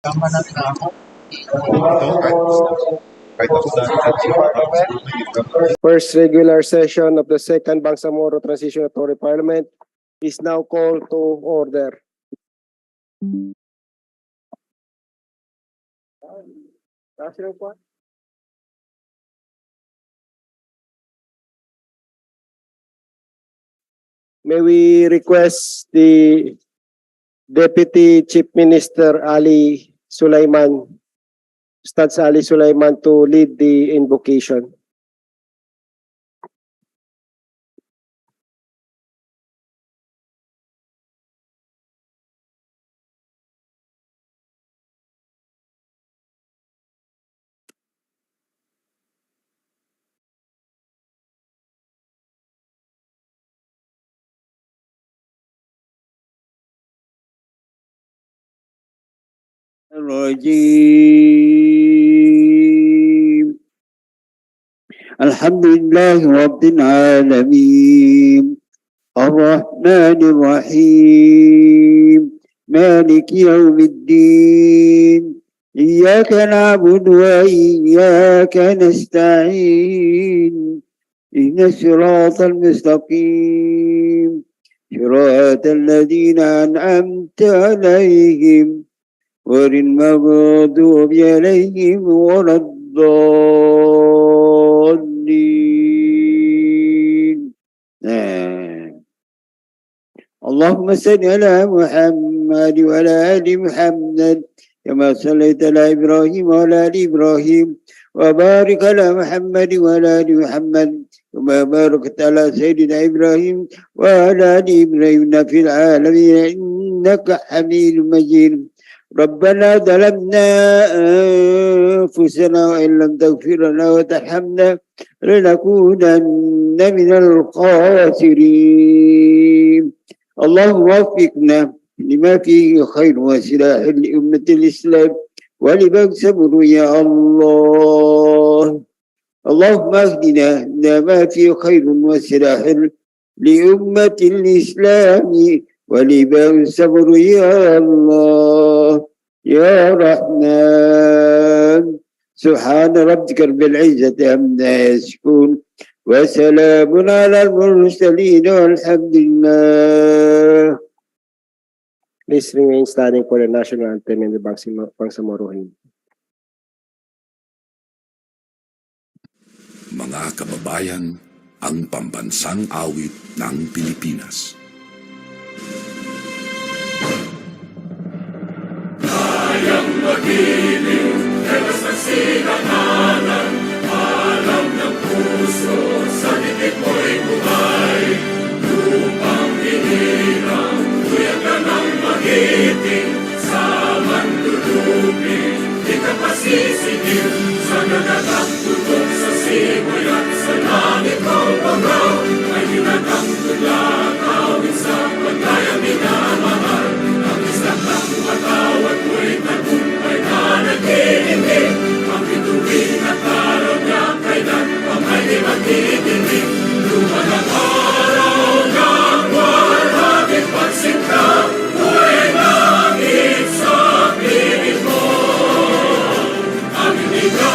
Tama na rin ako. Kahit ako First regular session of the second Bangsamoro Transition Authority Parliament is now called to order. May we request the Deputy Chief Minister Ali Sulaiman, Ustad Ali Sulaiman, to lead the invocation. الرجيم الحمد لله رب العالمين الرحمن الرحيم مالك يوم الدين إياك نعبد وإياك نستعين إن الصراط المستقيم صراط الذين أنعمت عليهم غير المغضوب عليهم ولا الضالين. اللهم صل على محمد وعلى آل محمد كما صليت على إبراهيم وعلى آل إبراهيم وبارك على محمد وعلى آل محمد كما باركت على سيدنا إبراهيم وعلى آل إبراهيم في العالمين إنك حميد مجيد. ربنا ظلمنا أنفسنا وإن لم تغفر لنا وترحمنا لنكونن من الخاسرين. اللهم وفقنا لما فيه خير وصلاح لأمة الإسلام ولبنسمرو يا الله. اللهم اهدنا لما فيه خير وصلاح لأمة الإسلام ولبنسمرو يا الله يا رحمن. سبحان ربك رب العزة عما يصفون وسلام على المرسلين والحمد لله. Please remain standing for the national anthem in the Bangsamoro hymn. Mga kababayan, ang pambansang awit ng Pilipinas. Kayang magiliw, ewas ng sinakanan, alam ng puso, sa dibdib mo'y buhay. Lupang hinirang, tuyag ka ng magiting, sa manlulupin, di ka pasisigil, sa nagatang tutok sa simoy at sa langit mo pagaw, ay hinatang tula, kawin sa pagkayang minamahal, ang isang ng matawad mo'y tagumpay na nag-iindig, ang bituin at araw niya kailan pang ay di magdidinig. Lumalang araw ng walhagit pagsinta, langit sa piling mo, ang hindi ka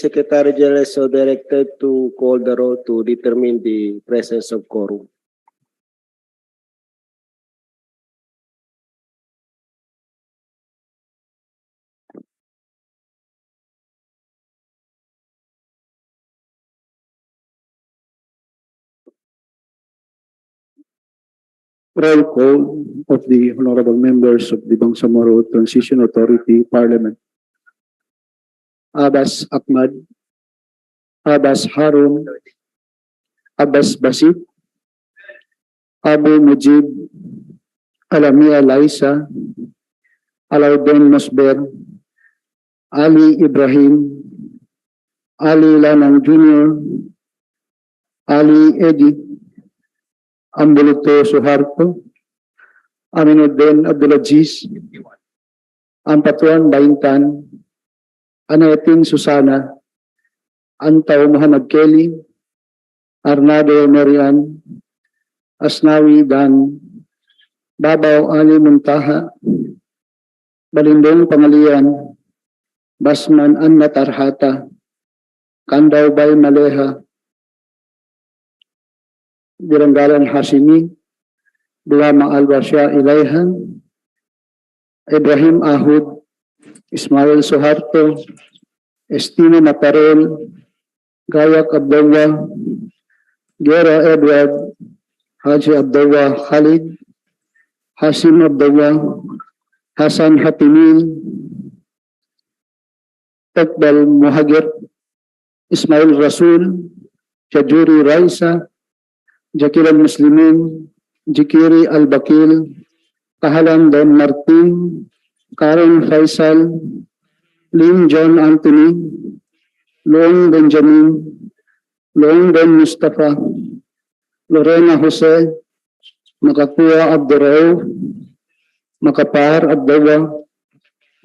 Secretary General is so directed to call the roll to determine the presence of quorum. Roll call of the honorable members of the Bangsamoro Transition Authority Parliament. Abbas Ahmad, Abbas Harun, Abbas Basit, Abu Mujib, Alamia Laisa, Alaudin Mosber, Ali Ibrahim, Ali Lanang Jr., Ali Edi, Ambuluto Suharto, Aminuddin Abdulaziz, Ampatuan Baintan, Anetin Susana, Antaw Muhammad Kelly, Arnado Marian, Asnawi Dan, Babaw Ali Muntaha, Balindong Pangalian, Basman Anna Tarhata, Kandaw Bay Maleha, Biranggalan Hasimi, Bulama Al-Basya Ilayhan, Ibrahim Ahud, Ismail Suharto, Estino Matarel, Gayak Abdullah, Gera Edward, Haji Abdullah Khalid, Hasim Abdullah, Hasan Hatimil, Iqbal Muhagir, Ismail Rasul, Jajuri Raisa, Jakir al-Muslimin, Jikiri al-Bakil, Kahalan Don Martin, Karen Faisal, Lim John Anthony, Long Benjamin, Long Don Mustafa, Lorena Jose, Makakuha Abduraw, Makapar Abdullah,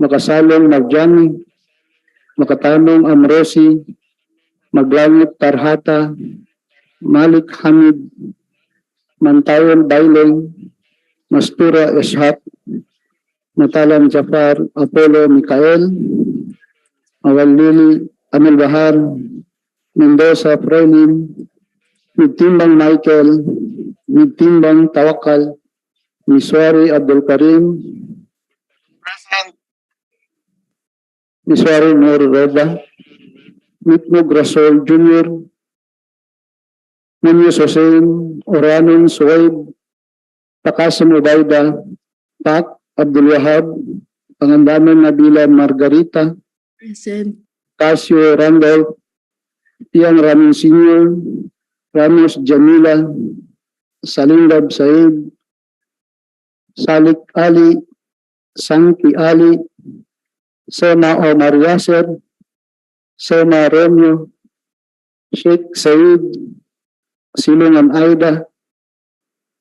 Makasalong Marjani, Makatanong Amrosi, Maglangit Tarhata, Malik Hamid, Mantayon Baileng, Mastura Ishaq, Matalan Jafar, Apollo Mikael, Awalili Amil Bahar, Mendoza Frenin, Mitimbang Michael, Mitimbang Tawakal, Miswari Abdul Karim, Miswari Nur Reda, Mitnog Rasol Jr., Munoz Hussein, Oranon Suwaib, Takasan Ubayda, Pak Abdul Wahab, Pangandaman Nabila Margarita, Present. Casio Randolph, Tiang Ramin Sr., Ramos Jamila, Salingab Said, Salik Ali, Sangki Ali, Sema Omar Yasser, Sema Romeo, Sheikh Said, Silungan Aida,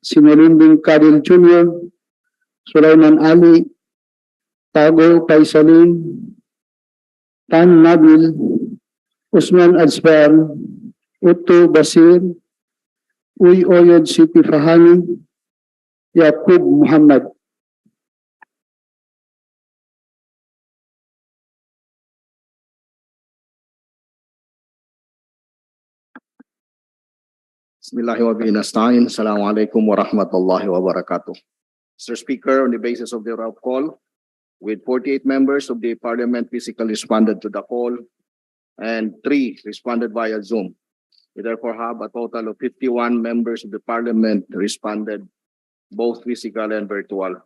Sinulinding Kadil Jr., Sulaiman Ali, Tago Paisalin, Tan Nabil, Usman Azbar, Uto Basir, Uy Oyod Siti Fahani, Yaqub Muhammad. Bismillahirrahmanirrahim. Assalamualaikum warahmatullahi wabarakatuh. Mr. Speaker, on the basis of the roll call, with 48 members of the Parliament physically responded to the call and 3 responded via Zoom. We therefore have a total of 51 members of the Parliament responded, both physical and virtual.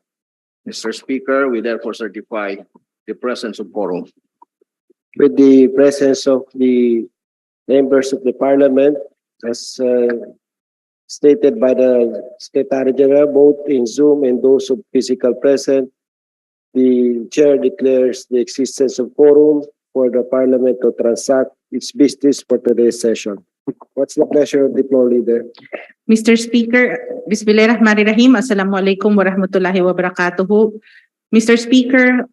Mr. Speaker, we therefore certify the presence of quorum. With the presence of the members of the Parliament, as stated by the Secretary General, both in Zoom and those of physical present, the Chair declares the existence of quorum for the Parliament to transact its business for today's session. What's the pleasure of the floor leader? Mr. Speaker, Bismillahirrahmanirrahim. Assalamualaikum warahmatullahi wabarakatuh. Mr. Speaker,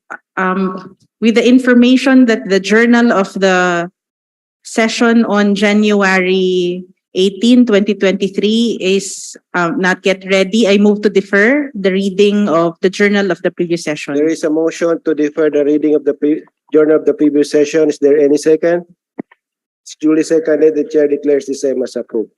with the information that the journal of the session on January 18, 2023 is not yet ready, I move to defer the reading of the journal of the previous session. There is a motion to defer the reading of the journal of the previous session. Is there any second? It's duly seconded. The chair declares the same as approved.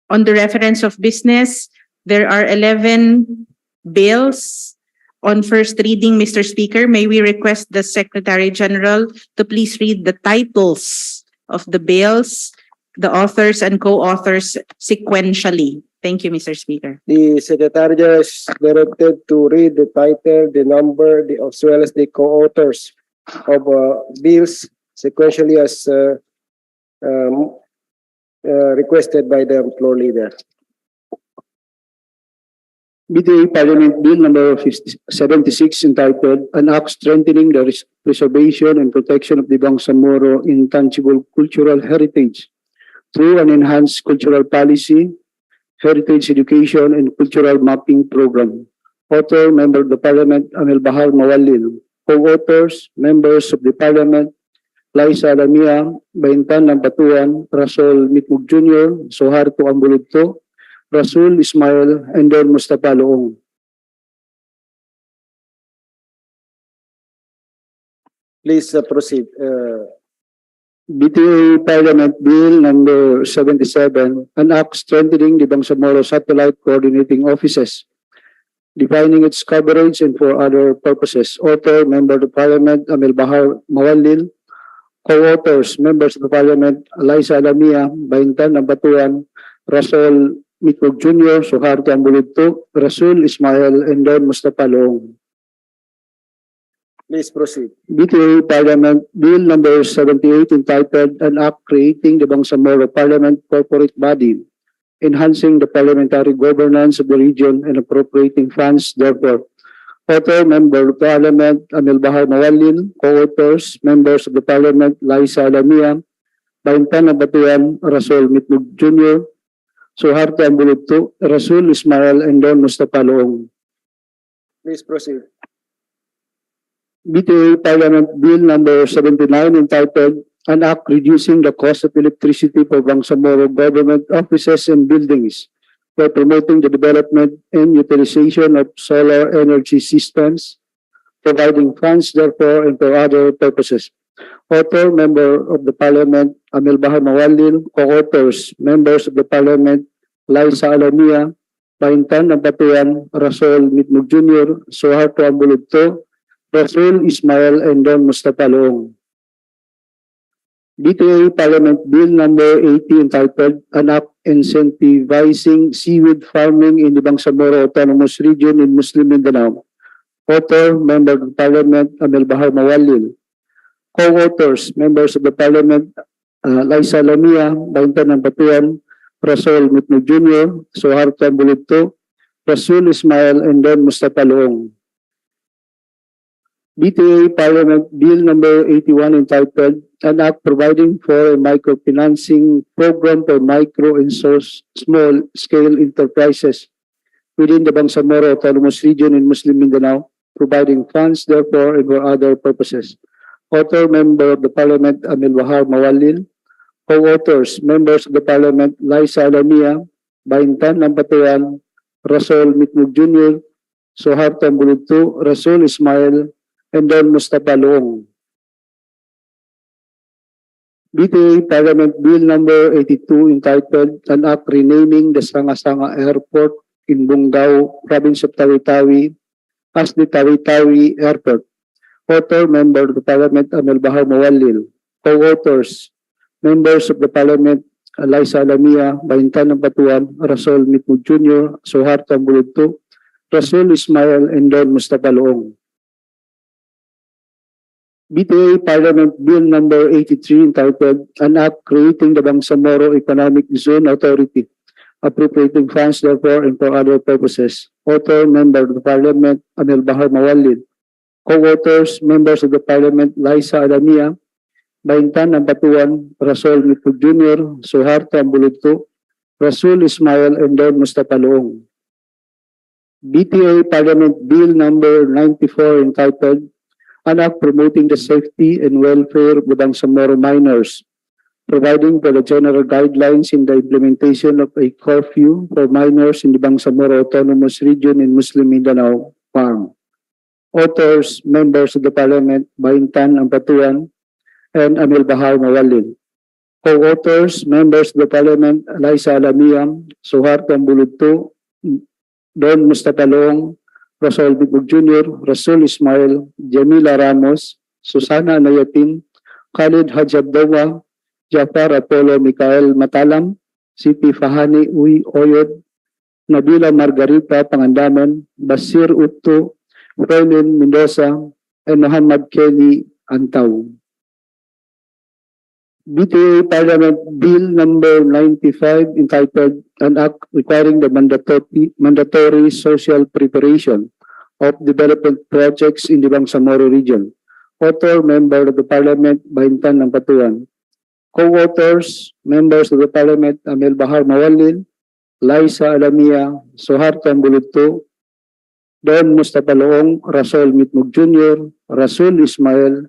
On the reference of business, there are 11 bills. On first reading, Mr. Speaker, may we request the Secretary General to please read the titles of the bills, the authors and co-authors sequentially. Thank you, Mr. Speaker. The Secretary General is directed to read the title, the number, as well as the co-authors of bills sequentially as requested by the floor leader. BTA Parliament Bill number 76 entitled An Act Strengthening the Preservation and Protection of the Bangsamoro Intangible Cultural Heritage through an Enhanced Cultural Policy, Heritage Education and Cultural Mapping Program. Author, Member of the Parliament, Amel Bahar Mawalil. Co-authors, Members of the Parliament, Liza Lamia, Baintan ng Batuan, Rasol Mitmug Jr., Soharto Ambuludto, Rasul Ismail, and Don Mustafa Loong. Please proceed. BTA Parliament Bill number 77, an act strengthening the Bangsamoro Satellite Coordinating Offices, defining its coverage and for other purposes. Author, Member of the Parliament, Amel Bahar Mawalil. Co-authors, Members of the Parliament, Liza Lamia, Baintan ng Batuan, Rasol Mitmug Jr., Soharto Ambuludto, Rasul Ismail, and Don Mustafa Loong. Please proceed. BTA Parliament Bill number 78 entitled An Act Creating the Bangsamoro Parliament Corporate Body, enhancing the parliamentary governance of the region and appropriating funds therefore. Author, Member of Parliament, Amel Bahar Mawalil. Co-authors, Members of the Parliament, Liza Lamia, Baintan ng Batuan, Rasol Mitmug Jr., Soharto Ambuludto, Rasul Ismail, and Don Mustafa Loong. Please proceed. BTA Parliament Bill number 79 entitled An Act Reducing the Cost of Electricity for Bangsamoro Government Offices and Buildings by promoting the development and utilization of solar energy systems, providing funds therefore and for other purposes. Author, Member of the Parliament, Amel Bahar Mawalil. Co-authors, Members of the Parliament, Liza Lamia, Baintan ng Batuan, Rasol Mitmug Jr., Soharto Ambuludto, Rasul Ismail, and Don Mustafa Loong. BTA Parliament Bill number 80 entitled An Act Incentivizing Seaweed Farming in the Bangsamoro Autonomous Region in Muslim Mindanao. Author, Member of the Parliament, Amel Bahar Mawalil. Co-authors, Members of the Parliament, Liza Lamia, Baintan ng Batuan, Rasol Mitmug Jr., Soharto Ambuludto, Rasul Ismail, and Don Mustafa Loong. BTA Parliament Bill number 81 entitled An Act Providing for a Microfinancing Program for Micro and Small Scale Enterprises within the Bangsamoro Autonomous Region in Muslim Mindanao, providing funds therefore and for other purposes. Author, Member of the Parliament, Amel Bahar Mawalil. Co-authors, Members of the Parliament, Liza Lamia, Baintan ng Batuan, Rasol Mitmug Jr., Soharto Ambuludto, Rasul Ismail, and Don Mustafa Loong. BTA Parliament Bill number 82 entitled An Act Renaming the Sanga-Sanga Airport in Bungao, Province of Tawi-Tawi as the Tawi-Tawi Airport. Author, Member of the Parliament, Amel Bahar Mawalil. Co-authors, Members of the Parliament, Liza Lamia, Baintan ng Batuan, Rasol Mitmug Jr., Soharto Ambuludto, Rasul Ismail, and Don Mustafa Loong. BTA Parliament Bill number 83 entitled An Act Creating the Bangsamoro Economic Zone Authority, appropriating funds therefore and for other purposes. Author, Member of the Parliament, Amel Bahar Mawalil. Co-authors, Members of the Parliament, Liza Lamia, Baintan ng Batuan, Rasol Mitmug Jr., Soharto Ambuludto, Rasul Ismail, and Don Mustafa Loong. BTA Parliament Bill number 94 entitled An Act Promoting the Safety and Welfare of the Bangsamoro Minors, providing for the general guidelines in the implementation of a curfew for minors in the Bangsamoro Autonomous Region in Muslim Mindanao, FARM. Authors, Members of the Parliament, Baintan ng Batuan, and Amel Bahar Mawalil. Co-authors, members of the Parliament, Liza Alamiam, Suhar Tambuludto, Don Mustafa Long, Rosal Bitbug Jr., Rasul Ismail, Jamila Ramos, Susana Nayatin, Khalid Haj Abdawa, Jafar Apollo Mikael Matalam, Siti Fahani Uy Oyod, Nabila Margarita Pangandaman, Basir Utto, Frelin Mendoza, and Muhammad Kelly Antaw. BTA Parliament Bill number 95 entitled An Act Requiring the Mandatory Social Preparation of Development Projects in the Bangsamoro Region. Author, Member of the Parliament, Bahintan ng Patuan. Co-authors, Members of the Parliament, Amel Bahar Mawalil, Liza Alamia, Sohar Tambuludto, Don Mustafa Loong, Rasol Mitmug Jr., Rasul Ismail,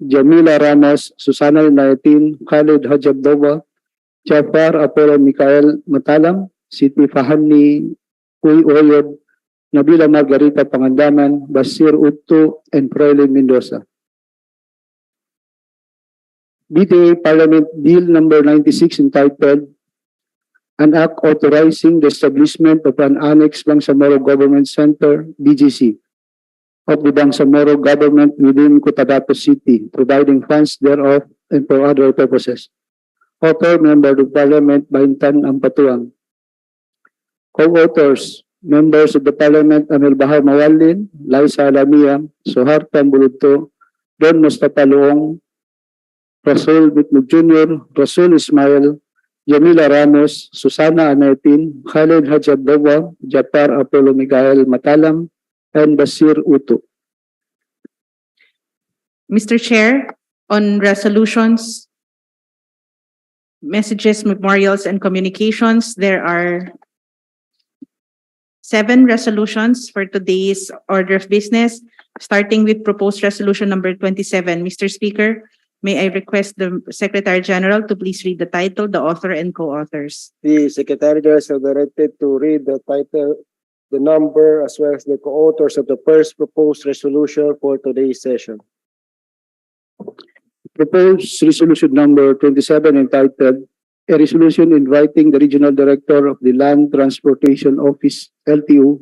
Jamila Ramos, Susana Nayatin, Khalid Hajabdova, Jafar Apollo Mikael Matalam, Siti Fahani Uy Oyod, Nabila Margarita Pangandaman, Basir Utto, and Frelin Mendoza. BTA Parliament Bill number 96 entitled An Act Authorizing the Establishment of an Annex Bangsamoro Government Center, BGC, of the Bangsamoro Government within Cotabato City, providing funds thereof and for other purposes. Author, Member of Parliament, Bahintan Ampatuan. Co-authors, Members of the Parliament, Amel Bahar Mawalin, Liza Alamia, Sohar Tambuludto, Don Mustafa Loong, Rasul Bitmug Jr., Rasul Ismail, Jamila Ramos, Susana Anetin, Khalid Hajabdawa, Jafar Apollo Mikael Matalam, and Basir Utto. Mr. Chair, on resolutions, messages, memorials, and communications, there are 7 resolutions for today's order of business, starting with proposed resolution number 27. Mr. Speaker, may I request the Secretary General to please read the title, the author, and co-authors. The Secretary General is directed to read the title, the number, as well as the co-authors of the first proposed resolution for today's session. Proposed resolution number 27 entitled A Resolution Inviting the Regional Director of the Land Transportation Office, LTO,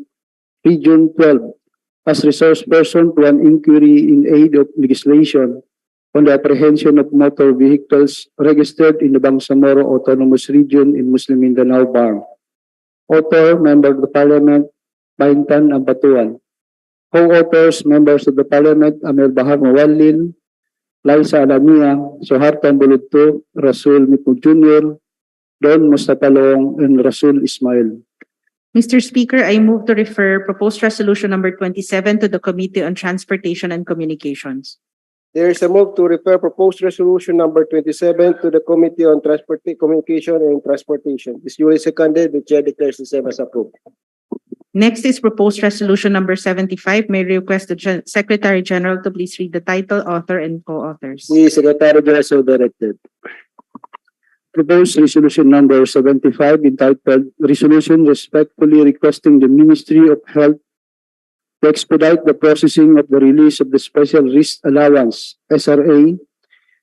Region 12, as resource person to an inquiry in aid of legislation on the apprehension of motor vehicles registered in the Bangsamoro Autonomous Region in Muslim Mindanao, BARM. Author, Member of the Parliament, Bahintan Ampatuan. Co-authors, Members of the Parliament, Amel Bahar Mawalin, Liza Alamia, Sohar Tambuludto, Rasul Mitmug Jr., Don Mustafa Loong, and Rasul Ismail. Mr. Speaker, I move to refer proposed resolution number 27 to the Committee on Transportation and Communications. There is a move to refer proposed resolution number 27 to the Committee on Communication and Transportation. Is duly seconded. The chair declares the same as approved. Next is proposed resolution number 75. May I request the Secretary General to please read the title, author, and co-authors. The Secretary General so directed. Proposed resolution number 75 entitled Resolution Respectfully Requesting the Ministry of Health to expedite the processing of the release of the Special Risk Allowance, SRA,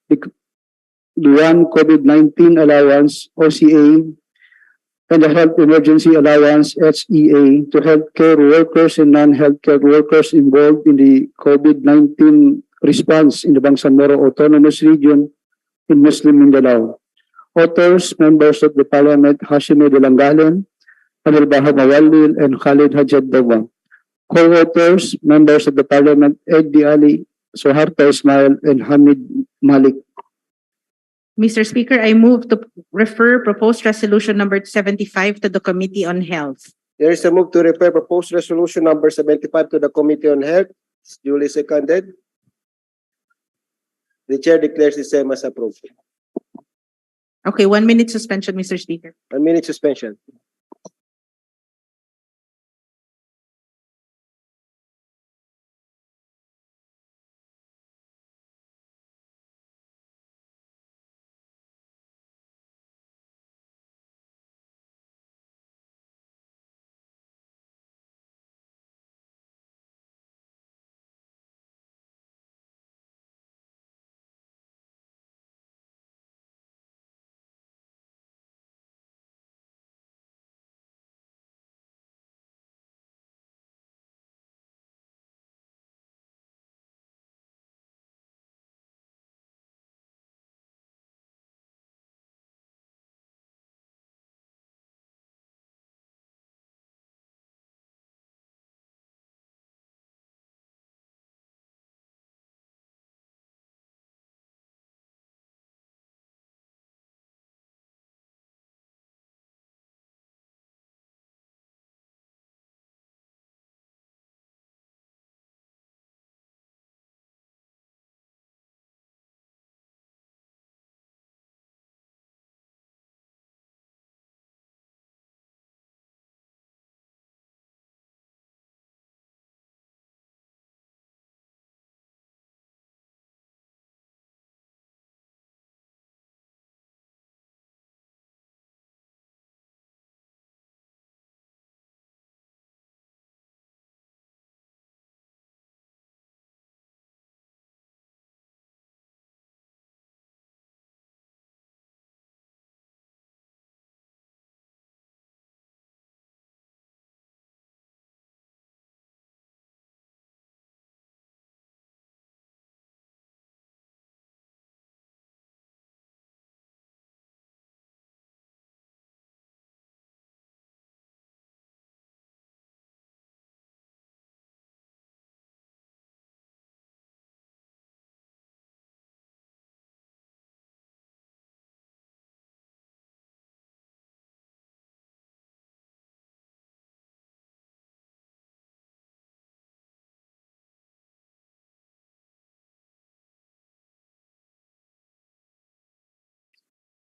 the One COVID-19 Allowance, OCA, and the Health Emergency Allowance, HEA, to healthcare workers and non-healthcare workers involved in the COVID-19 response in the Bangsamoro Autonomous Region in Muslim Mindanao. Authors, Members of the Parliament, Hashime de Langalen, Amel Bahar Mawalil, and Khalid Hajabdawa. Co-authors, Members of the Parliament, Egdi Ali, Soharta Ismail, and Hamid Malik. Mr. Speaker, I move to refer proposed resolution number 75 to the Committee on Health. There is a move to refer proposed resolution number 75 to the Committee on Health. Is duly seconded. The chair declares the same as approved. Okay, 1 minute suspension, Mr. Speaker. 1 minute suspension.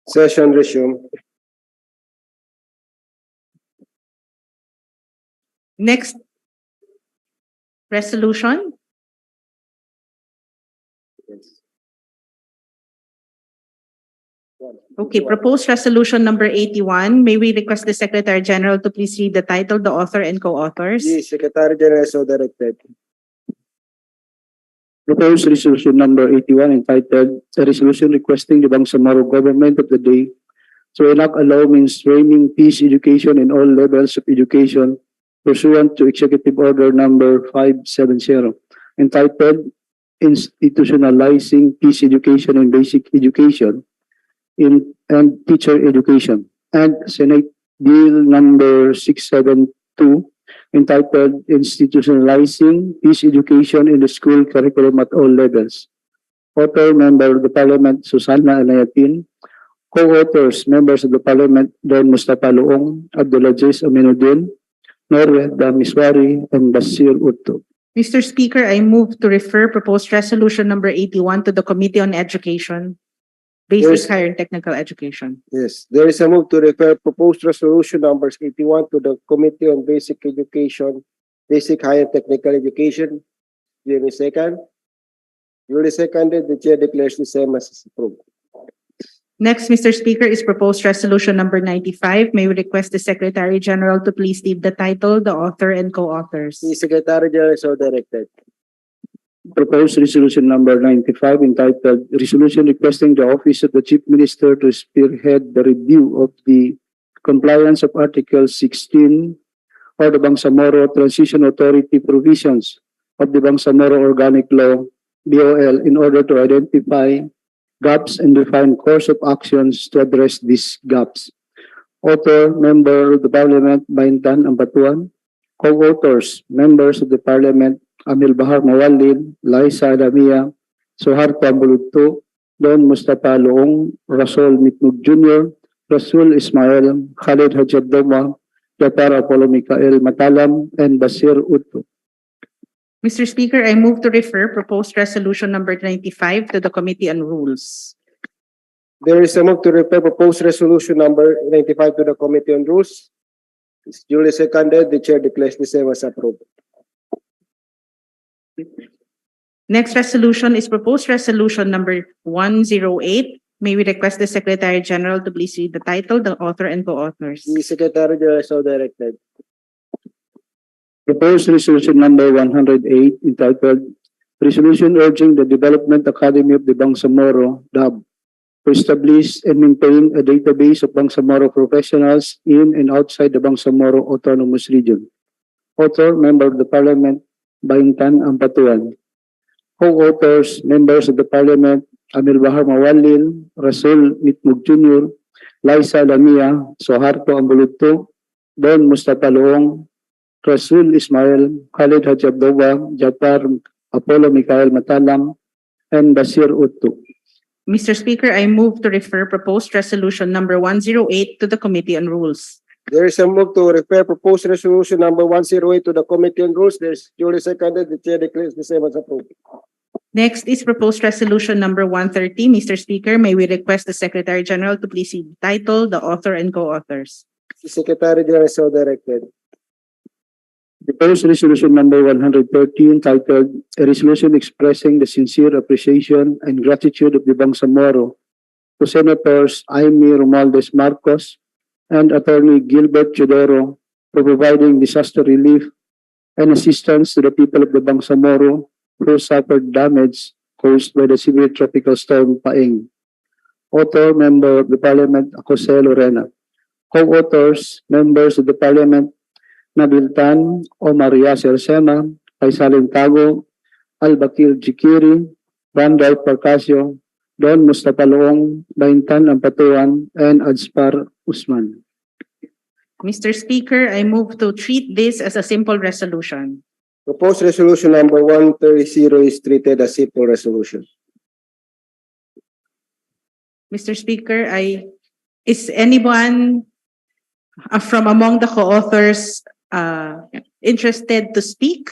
Session resumed. Next resolution. Okay, proposed resolution number 81. May we request the Secretary General to please read the title, the author, and co-authors? The Secretary General so directed. Proposed resolution number 81 entitled, "A resolution requesting the Bangsamoro government of the day to enact a law mainstreaming peace education in all levels of education pursuant to Executive Order number 570, entitled Institutionalizing Peace Education in Basic Education and Teacher Education," and Senate Bill number 672 entitled Institutionalizing Peace Education in the School Curriculum at All Levels. Author, Member of the Parliament, Susana Alayatin. Co-authors, Members of the Parliament, Don Mustafa Luong, Abdulaziz Aminuddin, Norweda Miswari, and Basir Utto. Mr. Speaker, I move to refer proposed resolution number 81 to the Committee on Education, Basic, Yes. Higher and Technical Education. Yes, there is a move to refer proposed resolution numbers 81 to the Committee on Basic Education, Basic Higher Technical Education. Duly second. Duly seconded, the chair declares the same as approved. Next, Mr. Speaker, is proposed resolution number 95. May we request the Secretary General to please read the title, the author, and co-authors? The Secretary General so directed. Proposed resolution number 95 entitled, "Resolution requesting the Office of the Chief Minister to spearhead the review of the compliance of Article 16 or the Bangsamoro Transition Authority provisions of the Bangsamoro Organic Law, BOL, in order to identify gaps and define course of actions to address these gaps." Author, Member of the Parliament, Baintan Ambatuan. Co-authors, Members of the Parliament, Amil Bahar Mawalid, Laisa Adamia, Suharto Ambuludto, Don Mustafa Luong, Rasul Mitmug Jr., Rasul Ismail, Khalid Hajabdoma, Jafar Apollo Mikael Matalam, and Basir Utto. Mr. Speaker, I move to refer proposed resolution number 95 to the Committee on Rules. There is a move to refer proposed resolution number 95 to the Committee on Rules. It's duly seconded, the chair declares the same as approved. Next resolution is proposed resolution number 108. May we request the Secretary General to please read the title, the author, and co-authors? The Secretary General so directed. Proposed resolution number 108 entitled, "Resolution urging the Development Academy of the Bangsamoro, DAB, to establish and maintain a database of Bangsamoro professionals in and outside the Bangsamoro Autonomous Region." Author, Member of the Parliament, Baintan Ampatuan. Co-authors, Members of the Parliament, Amil Bahar Mawalil, Rasul Mitmug Jr., Laisa Lamia, Suharto Ambuludto, Don Mustafa Luong, Rasul Ismail, Khalid Hajabdova, Jafar Apollo Mikael Matalam, and Basir Utto. Mr. Speaker, I move to refer proposed resolution number 108 to the Committee on Rules. There is a move to refer proposed resolution number 108 to the Committee on Rules. There's duly seconded, the chair declares the same as approved. Next is proposed resolution number 130. Mr. Speaker, may we request the Secretary General to please read the title, the author, and co-authors? The Secretary General so directed. Proposed resolution number 130 entitled, "A resolution expressing the sincere appreciation and gratitude of the Bangsamoro to Senators Aimee Romualdez Marcos and Attorney Gilbert Chodoro for providing disaster relief and assistance to the people of the Bangsamoro who suffered damage caused by the severe tropical storm Paeng." Author, Member of the Parliament, Jose Lorena. Co-authors, Members of the Parliament, Nabil Tan, Omar Yasser Sena, Faisalin Tago, Al-Bakir Jikiri, Randolph Parcasio, Don Mustafa Luong, Baintan Ampatuan, and Adspar Usman. Mr. Speaker, I move to treat this as a simple resolution. Proposed resolution number 130 is treated as simple resolution. Mr. Speaker, is anyone from among the co-authors interested to speak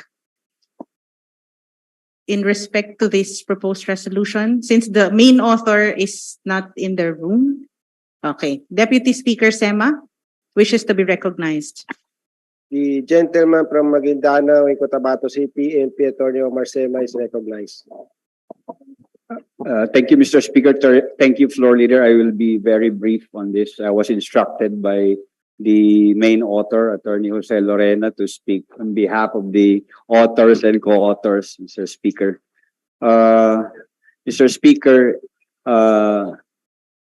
in respect to this proposed resolution, since the main author is not in the room? Okay. Deputy Speaker Sema wishes to be recognized. The gentleman from Maguindanao in Cotabato City, MP Attorney Omar Sema is recognized. Thank you, Mr. Speaker. Thank you, Floor Leader. I will be very brief on this. I was instructed by the main author, Attorney Jose Lorena, to speak on behalf of the authors and co-authors, Mr. Speaker. Mr. Speaker,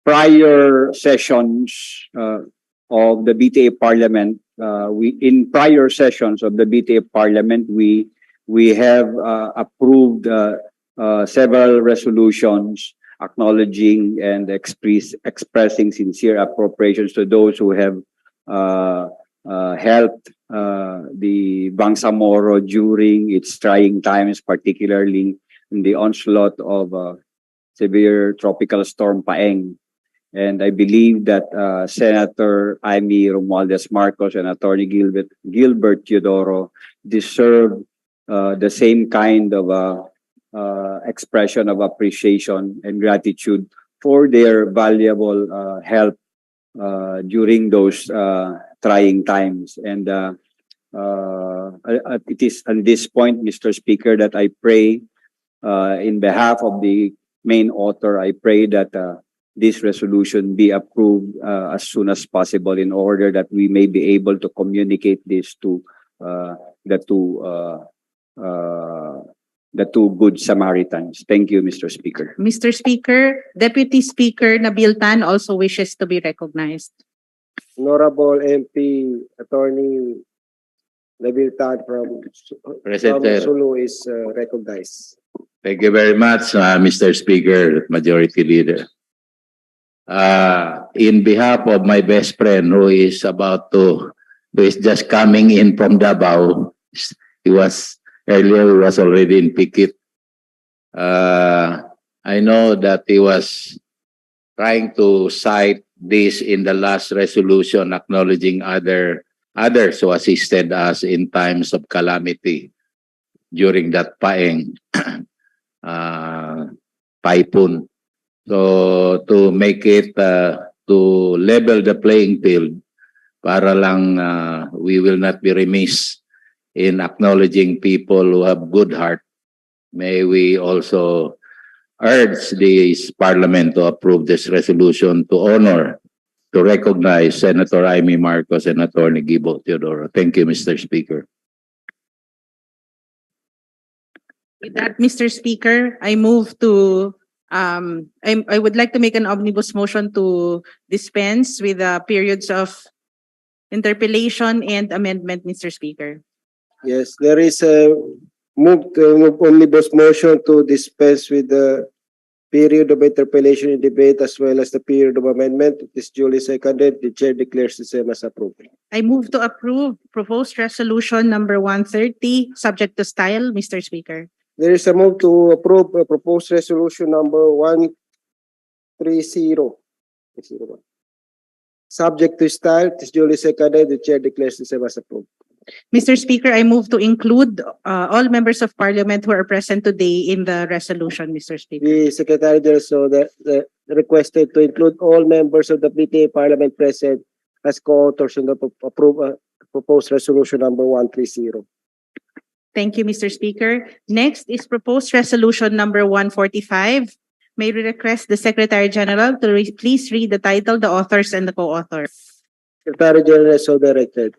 prior sessions of the BTA Parliament, in prior sessions of the BTA Parliament, we have approved several resolutions acknowledging and expressing sincere appropriations to those who have helped the Bangsamoro during its trying times, particularly in the onslaught of severe tropical storm Paeng. And I believe that Senator Amy Romualdez Marcos and Attorney Gilbert Teodoro deserve the same kind of expression of appreciation and gratitude for their valuable help during those trying times. And it is at this point, Mr. Speaker, that I pray in behalf of the main author, I pray that this resolution be approved as soon as possible in order that we may be able to communicate this to the two good Samaritans. Thank you, Mr. Speaker. Mr. Speaker, Deputy Speaker Nabil Tan also wishes to be recognized. Honorable MP Attorney Nabil Tan from Sulu is recognized. Thank you very much, Mr. Speaker, Majority Leader. In behalf of my best friend who is just coming in from Davao, he was already in Pikit. I know that he was trying to cite this in the last resolution, acknowledging others who assisted us in times of calamity during that Paeng typhoon. So to make it, to level the playing field, para lang we will not be remiss in acknowledging people who have good heart, may we also urge this Parliament to approve this resolution to honor, to recognize Senator Amy Marcos and Attorney Gibo Teodoro. Thank you, Mr. Speaker. With that, Mr. Speaker, I move to I would like to make an omnibus motion to dispense with the periods of interpellation and amendment, Mr. Speaker. Yes, there is a move omnibus motion to dispense with the period of interpellation and debate as well as the period of amendment. It is duly seconded. The chair declares the same as approved. I move to approve proposed resolution number 130, subject to style, Mr. Speaker. There is a move to approve proposed resolution number 130. Subject to style, it is duly seconded. The chair declares the same as approved. Mr. Speaker, I move to include all members of Parliament who are present today in the resolution, Mr. Speaker. The Secretary General so requested to include all members of the BTA Parliament present as co-authors on the proposed resolution number 130. Thank you, Mr. Speaker. Next is proposed resolution number 145. May we request the Secretary General to please read the title, the authors, and the co-authors. Secretary General so directed.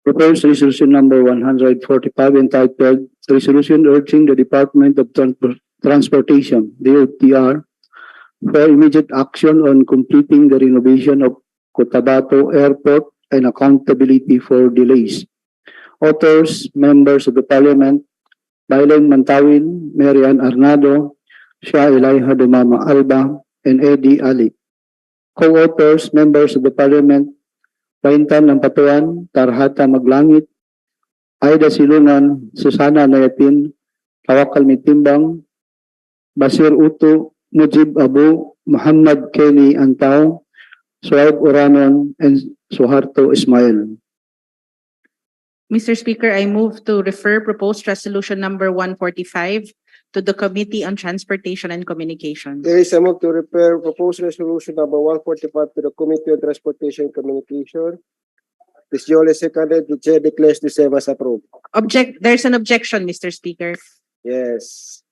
Proposed resolution number 145 entitled Resolution Urging the Department of Transportation, DOTR, for immediate action on completing the renovation of Cotabato Airport and accountability for delays. Authors, members of the Parliament, Bailen Mantawin, Marian Arnado, Shah Elijah Dumama Alba, and Eddie Ali. Co-authors, members of the Parliament, Paintan ng Patuan, Tarhata Maglangit, Aida Silungan, Susana Nayatin, Tawakal Mitimbang, Basir Uto, Mujib Abu, Muhammad Kenny Antao, Suaib Uranon, and Suharto Ismail. Mr. Speaker, I move to refer proposed resolution number 145 to the Committee on Transportation and Communication. There is a move to refer proposed resolution number 145 to the Committee on Transportation and Communication. This duly seconded. The chair declares the same as approved. There's an objection, Mr. Speaker. Yes.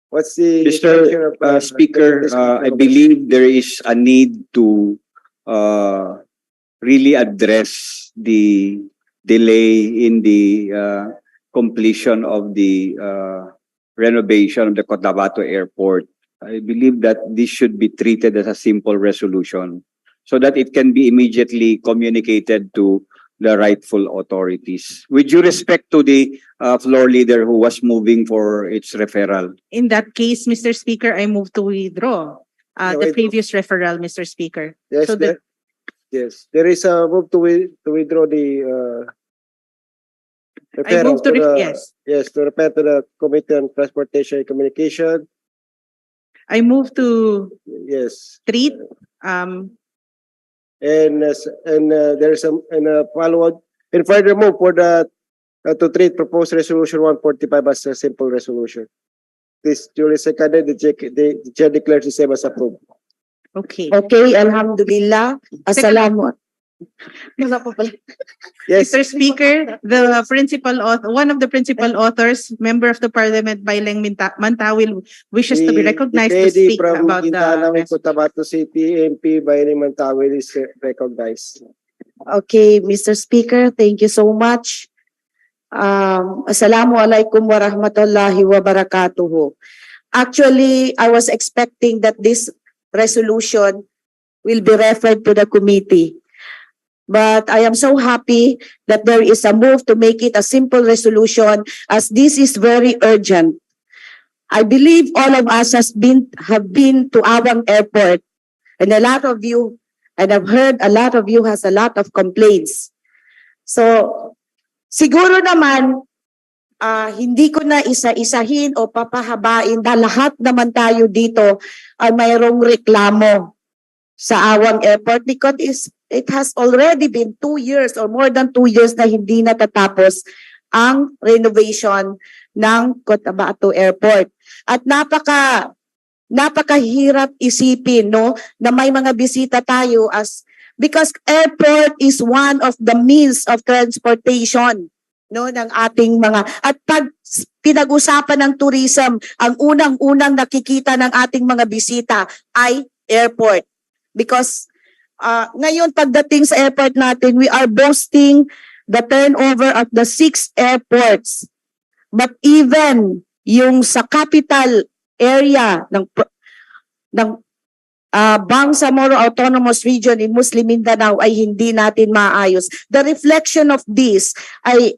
What's the Mr. intention of, Speaker, this I compromise? believe there is a need to really address the delay in the completion of the renovation of the Cotabato Airport. I believe that this should be treated as a simple resolution so that it can be immediately communicated to the rightful authorities. With due respect to the floor leader who was moving for its referral. In that case, Mr. Speaker, I move to withdraw No, the wait. previous referral, Mr. Speaker. Yes, So that- yes, there is a move to withdraw the I move to, yes. Yes, to refer to the Committee on Transportation and Communication. I move to Yes, treat, and there is a follow-up and further move for the to treat proposed resolution 145 as a simple resolution. This duly seconded. The chair declares the same as approved. okay. Okay, alhamdulillah. Assalamu. Wala pa pala. Yes, Mr. Speaker, one of the principal authors, member of the Parliament, Baileng Mantawil, wishes to be recognized to lady speak from about Quintana, the. Cotabato City, MP Baileng Mantawil is recognized. Okay, Mr. Speaker, thank you so much. Assalamualaikum warahmatullahi wabarakatuh. Actually, I was expecting that this resolution will be referred to the committee. But I am so happy that there is a move to make it a simple resolution as this is very urgent. I believe all of us have been to Awang Airport, and a lot of you, and I've heard a lot of you has a lot of complaints. So siguro naman hindi ko na isa-isahin o papahabain dahil lahat naman tayo dito ay mayroong reklamo sa Awang Airport because it has already been 2 years or more than 2 years na hindi natatapos ang renovation ng Cotabato Airport. At napakahirap isipin no na may mga bisita tayo because airport is one of the means of transportation no ng ating mga, at pag pinag-usapan ng tourism, ang unang-unang nakikita ng ating mga bisita ay airport. Because ngayon pagdating sa airport natin, we are boasting the turnover of the 6 airports. But even yung sa capital area ng Bangsamoro Autonomous Region in Muslim Mindanao ay hindi natin maayos. The reflection of this ay,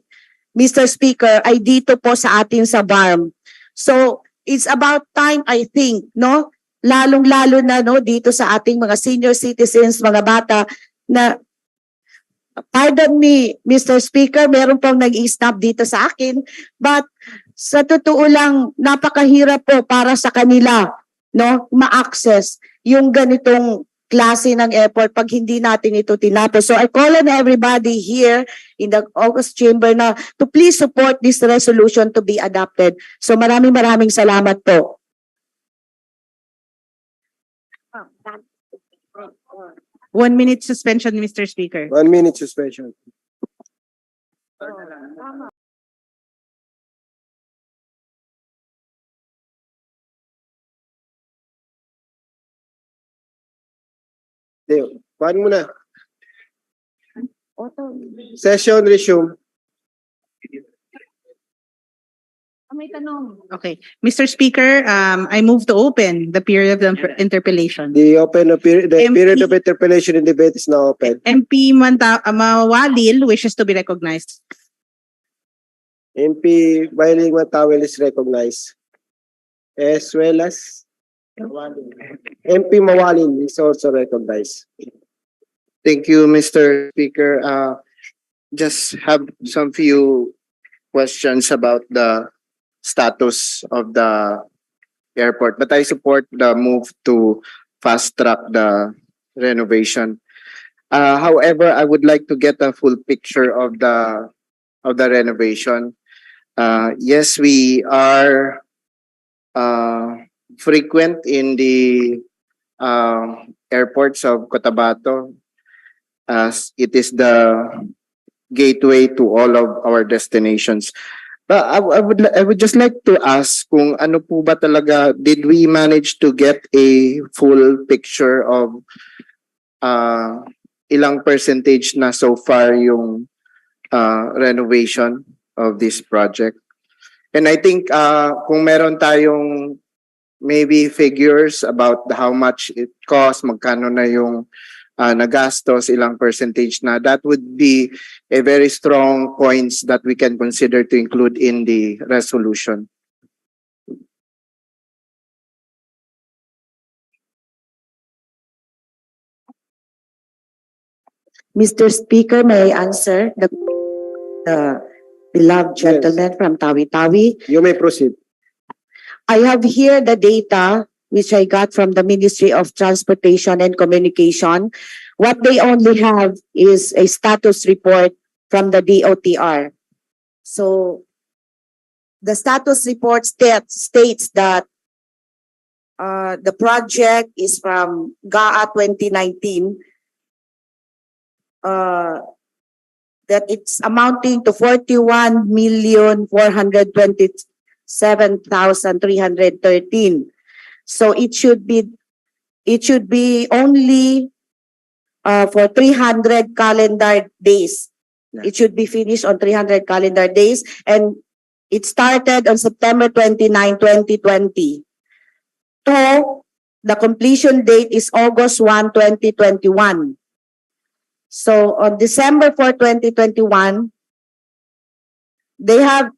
Mr. Speaker, ay dito po sa atin sa BARM. So, it's about time, I think, no? Lalong-lalo na no dito sa ating mga senior citizens, mga bata na, pardon me, Mr. Speaker, meron pong nag-i-snap dito sa akin, but sa totoo lang, napakahirap po para sa kanila, no, ma-access yung ganitong klase ng airport pag hindi natin ito tinapos. So I call on everybody here in the August chamber na to please support this resolution to be adopted. So maraming salamat po. One minute suspension, Mr. Speaker. 1 minute suspension. Paano mo na? Session resume. May tanong. Okay. Mr. Speaker, I move to open the period of interpellation. The period MP. of interpellation and debate is now open. MP Mawalil wishes to be recognized. MP Baileng Mantawil is recognized. As well as MP Mawalin is also recognized. Thank you, Mr. Speaker. Just have some few questions about the status of the airport, but I support the move to fast track the renovation. However, I would like to get a full picture of the renovation. Yes, we are frequent in the airports of Cotabato, as it is the gateway to all of our destinations. But I would just like to ask kung ano po ba talaga, did we manage to get a full picture of ilang percentage na so far yung renovation of this project? And I think kung meron tayong maybe figures about how much it costs, magkano na yung nagastos, ilang percentage na, that would be a very strong points that we can consider to include in the resolution. Mr. Speaker, may I answer the beloved gentleman from Tawi-Tawi? You may proceed. I have here the data which I got from the Ministry of Transportation and Communication. What they only have is a status report from the DOTR. So the status report states that the project is from GAA 2019, that it's amounting to 41,427,313. So it should be only for 300 calendar days. It should be finished on 300 calendar days, and it started on September 29, 2020. To the completion date is August 1, 2021. So on December 4, 2021, they have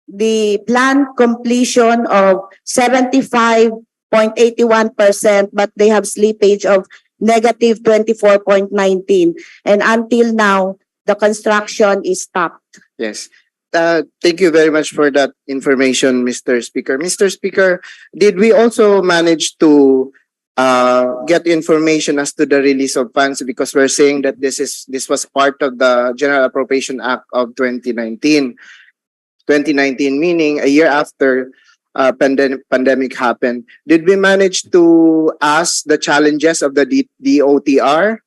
the planned completion of 75.81%, but they have slippage of negative 24.19%. And until now, the construction is stopped. Yes. Thank you very much for that information, Mr. Speaker. Mr. Speaker, did we also manage to get information as to the release of funds? Because we're saying that this was part of the General Appropriation Act of 2019. 2019 meaning a year after pandemic happened. Did we manage to ask the challenges of the DOTR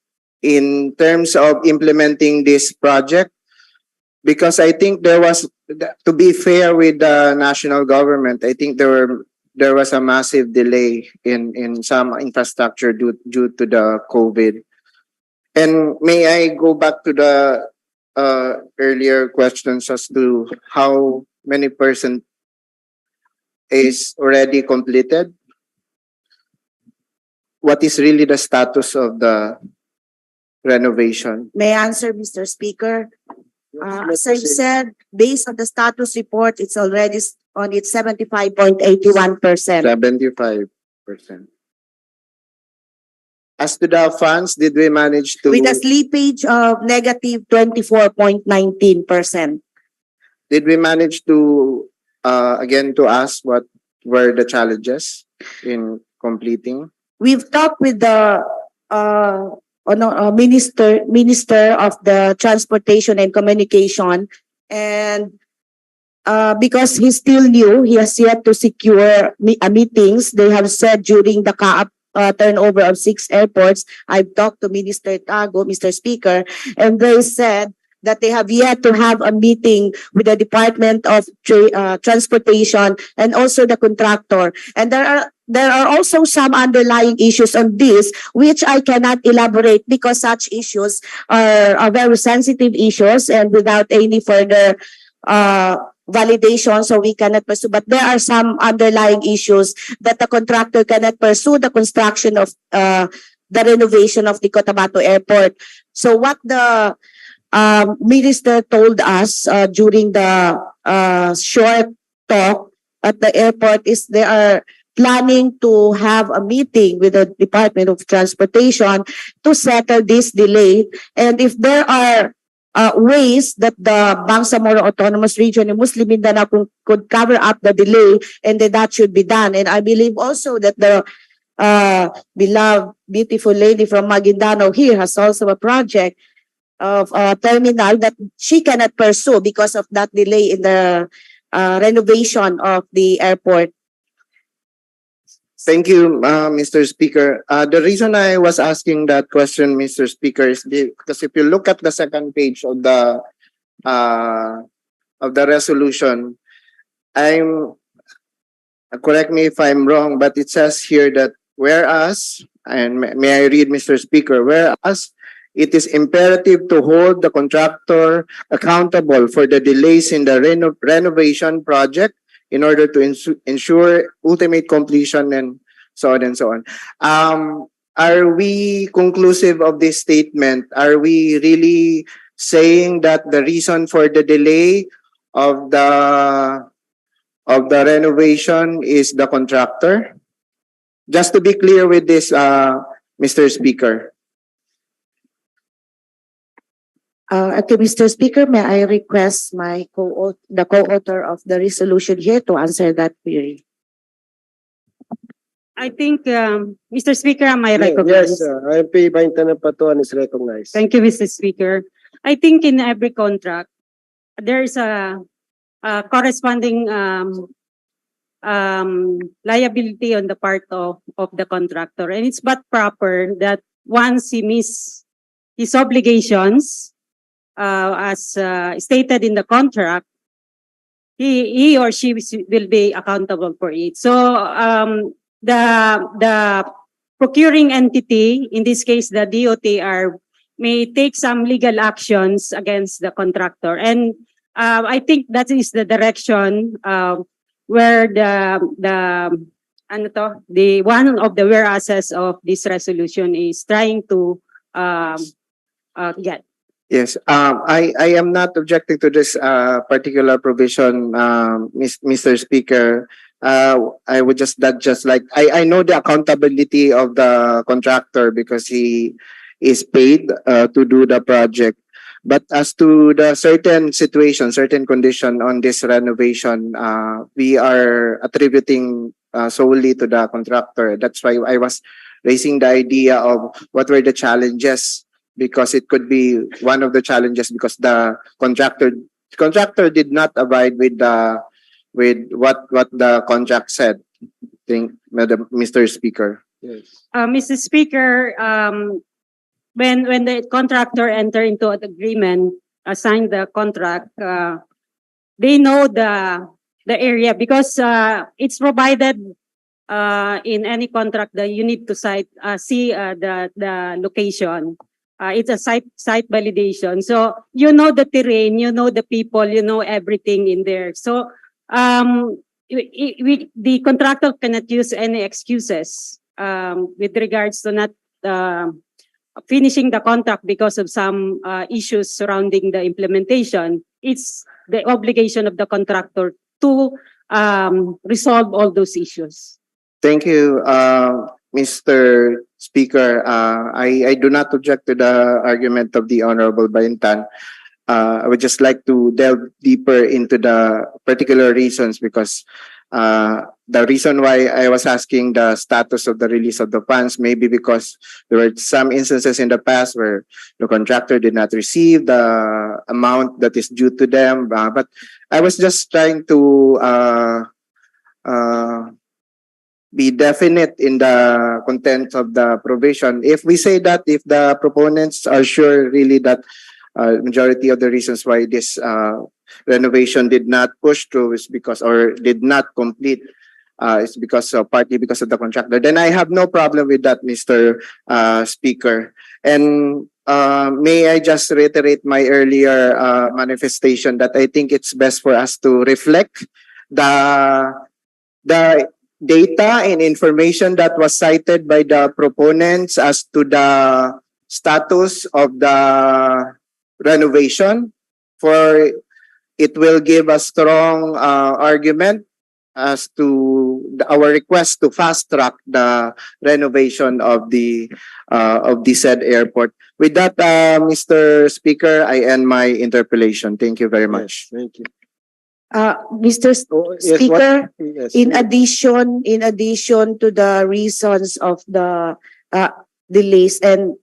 in terms of implementing this project? Because I think there was, to be fair with the national government, I think there was a massive delay in some infrastructure due to the COVID. And may I go back to the earlier questions as to how many percent is already completed? What is really the status of the renovation? May I answer, Mr. Speaker? As I said, based on the status report, it's already on its 75.81%. 75%. As to the funds, did we manage to... With a slippage of negative 24.19%. Did we manage to, again, to ask what were the challenges in completing? We've talked with the Minister of the Transportation and Communication, and because he's still new, he has yet to secure meetings. They have said during the turnover of 6 airports. I've talked to Minister Tago, Mr. Speaker, and they said that they have yet to have a meeting with the Department of Transportation and also the contractor. And there are also some underlying issues on this which I cannot elaborate because such issues are very sensitive issues and without any further validation, so we cannot pursue. But there are some underlying issues that the contractor cannot pursue the construction of the renovation of the Cotabato Airport. So what the minister told us during the short talk at the airport is they are planning to have a meeting with the Department of Transportation to settle this delay. And if there are ways that the Bangsamoro Autonomous Region in Muslim Mindanao could cover up the delay, and that should be done. And I believe also that the beloved, beautiful lady from Maguindanao here has also a project of a terminal that she cannot pursue because of that delay in the renovation of the airport. Thank you, Mr. Speaker. The reason I was asking that question, Mr. Speaker, is because if you look at the second page of the resolution, correct me if I'm wrong, but it says here that whereas, and may I read, Mr. Speaker, whereas it is imperative to hold the contractor accountable for the delays in the renovation project in order to ensure ultimate completion and so on and so on. Are we conclusive of this statement? Are we really saying that the reason for the delay of the renovation is the contractor? Just to be clear with this, Mr. Speaker. Okay, Mr. Speaker, may I request the co-author of the resolution here to answer that query? I think, Mr. Speaker, am I recognized? Yes, MP Baintanapatuan is recognized. Thank you, Mr. Speaker. I think in every contract, there is a corresponding liability on the part of the contractor. And it's but proper that once he misses his obligations, as stated in the contract, he or she will be accountable for it. So the procuring entity, in this case the DOTR, may take some legal actions against the contractor. And I think that is the direction where the one of the whereases of this resolution is trying to get. Yes, I am not objecting to this particular provision, Mr. Speaker. I would just like I know the accountability of the contractor because he is paid to do the project. But as to the certain situation, certain condition on this renovation, we are attributing solely to the contractor. That's why I was raising the idea of what were the challenges, because it could be one of the challenges because the contractor did not abide with what the contract said. Mr. Speaker. Yes. Mr. Speaker, when the contractor enter into an agreement, sign the contract, they know the area because it's provided in any contract that you need to see the location. It's a site validation. So you know the terrain, you know the people, you know everything in there. So the contractor cannot use any excuses with regards to not finishing the contract because of some issues surrounding the implementation. It's the obligation of the contractor to resolve all those issues. Thank you, Mr. Speaker. I do not object to the argument of the Honorable Baintan. I would just like to delve deeper into the particular reasons because the reason why I was asking the status of the release of the funds, maybe because there were some instances in the past where the contractor did not receive the amount that is due to them. But I was just trying to be definite in the content of the provision. If we say that if the proponents are sure really that majority of the reasons why this renovation did not push through is because or did not complete is because partly because of the contractor, then I have no problem with that, Mr. Speaker. And may I just reiterate my earlier manifestation that I think it's best for us to reflect the data and information that was cited by the proponents as to the status of the renovation, for it will give a strong argument as to our request to fast track the renovation of the said airport. With that, Mr. Speaker, I end my interpellation. Thank you very much. Yes, thank you. Mr. Speaker, Yes. in addition to the reasons of the delays and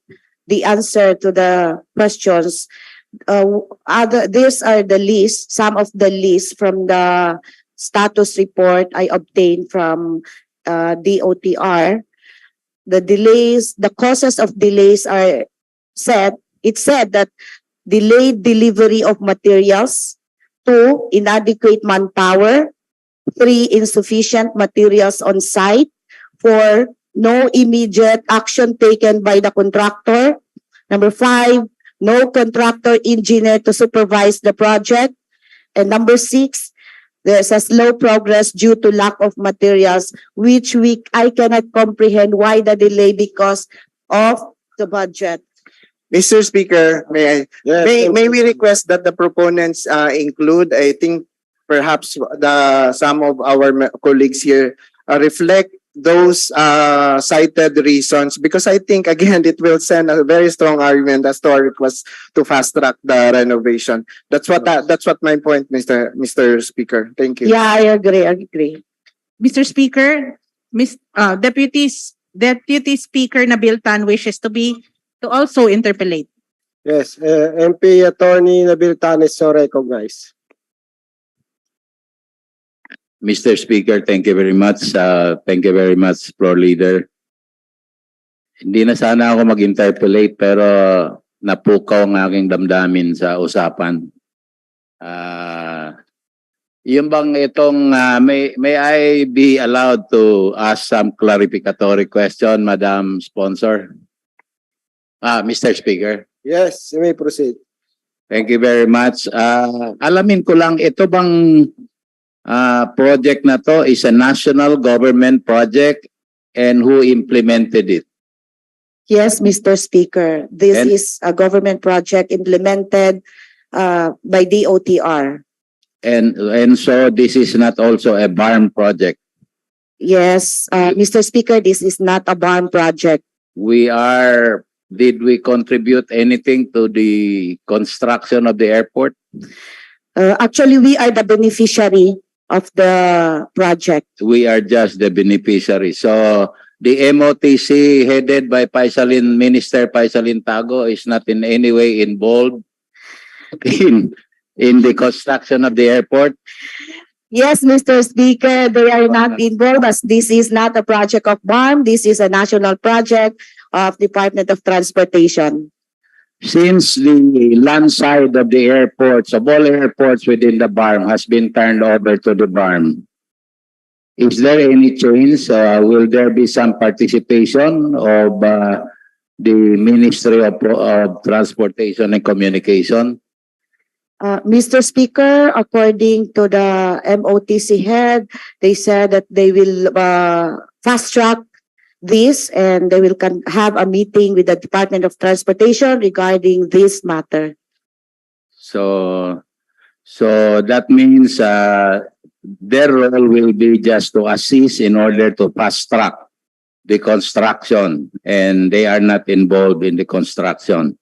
the answer to the questions, these are the list, some of the lists from the status report I obtained from DOTR, the causes of delays are it said that delayed delivery of materials, 2, inadequate manpower, 3, insufficient materials on site, 4, no immediate action taken by the contractor, number 5, no contractor engineer to supervise the project, and number 6, there's a slow progress due to lack of materials, which I cannot comprehend why the delay because of the budget. Mr. Speaker, may we request that the proponents include, I think perhaps some of our colleagues here reflect those cited reasons, because I think again it will send a very strong argument as to our request to fast track the renovation. That's what my point, Mr. Speaker. Thank you. Yeah, I agree. Mr. Speaker, Deputy Speaker Nabil Tan wishes to also interpellate. Yes, MP Attorney Nabil Tan is so recognized. Mr. Speaker, thank you very much. Thank you very much, Floor Leader. Hindi na sana ako mag-interpellate pero napukaw ang aking damdamin sa usapan. Yung bang itong, may I be allowed to ask some clarificatory question, Madam Sponsor? Mr. Speaker. Yes, you may proceed. Thank you very much. Alamin ko lang, ito bang project na to is a national government project, and who implemented it? Yes, Mr. Speaker. This is a government project implemented by DOTR. And so this is not also a BARM project? Yes, Mr. Speaker, this is not a BARM project. Did we contribute anything to the construction of the airport? Actually, we are the beneficiary of the project. We are just the beneficiary. So the MOTC headed by Minister Paisalin Tago is not in any way involved in the construction of the airport? Yes, Mr. Speaker, they are not involved as this is not a project of BARM. This is a national project of Department of Transportation. Since the land side of the airports, of all airports within the BARM has been turned over to the BARM, is there any change? Will there be some participation of the Ministry of Transportation and Communication? Mr. Speaker, according to the MOTC head, they said that they will fast track this and they will have a meeting with the Department of Transportation regarding this matter. So that means their role will be just to assist in order to fast track the construction, and they are not involved in the construction.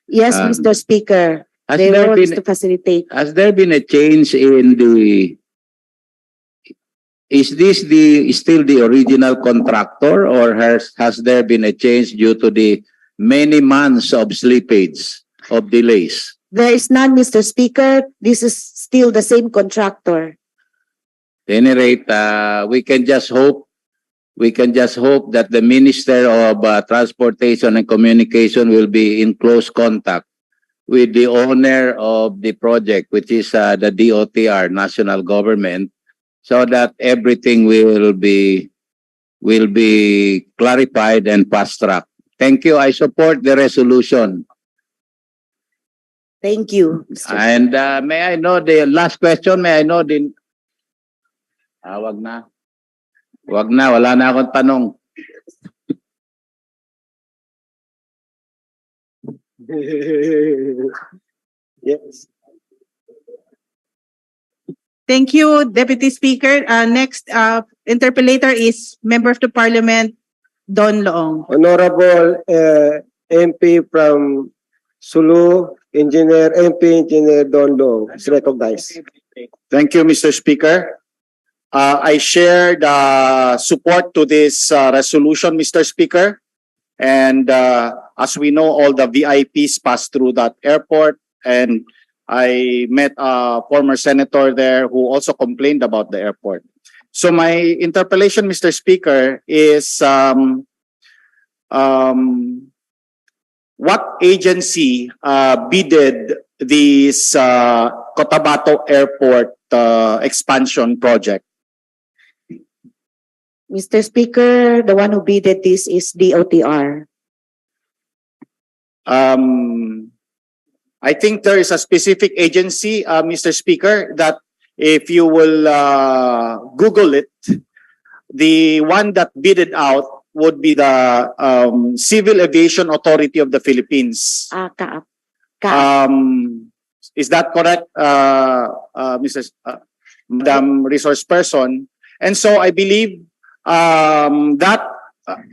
Yes, Mr. Speaker. They role is to facilitate. Has there been a change in is this still the original contractor, or has there been a change due to the many months of slippage, of delays? There is none, Mr. Speaker. This is still the same contractor. At any rate, we can just hope that the Minister of Transportation and Communication will be in close contact with the owner of the project, which is the DOTR, national government, so that everything will be clarified and fast-tracked. Thank you. I support the resolution. Thank you, Mr. And may I know the last question? May I know the... wag na. Wag na. Wala na akong tanong. Yes. Thank you, Deputy Speaker. Next interpellator is Member of the Parliament, Don Loong. Honorable MP from Sulu, MP Engineer Don Loong is recognized. Thank you, Mr. Speaker. I share the support to this resolution, Mr. Speaker. And as we know, all the VIPs pass through that airport. And I met a former senator there who also complained about the airport. So my interpellation, Mr. Speaker, is what agency bidded this Cotabato Airport expansion project? Mr. Speaker, the one who bidded this is DOTR. I think there is a specific agency, Mr. Speaker, that if you will Google it, the one that bidded out would be the Civil Aviation Authority of the Philippines. CAAP. Is that correct, Mrs. Madam Resource Person? And so I believe that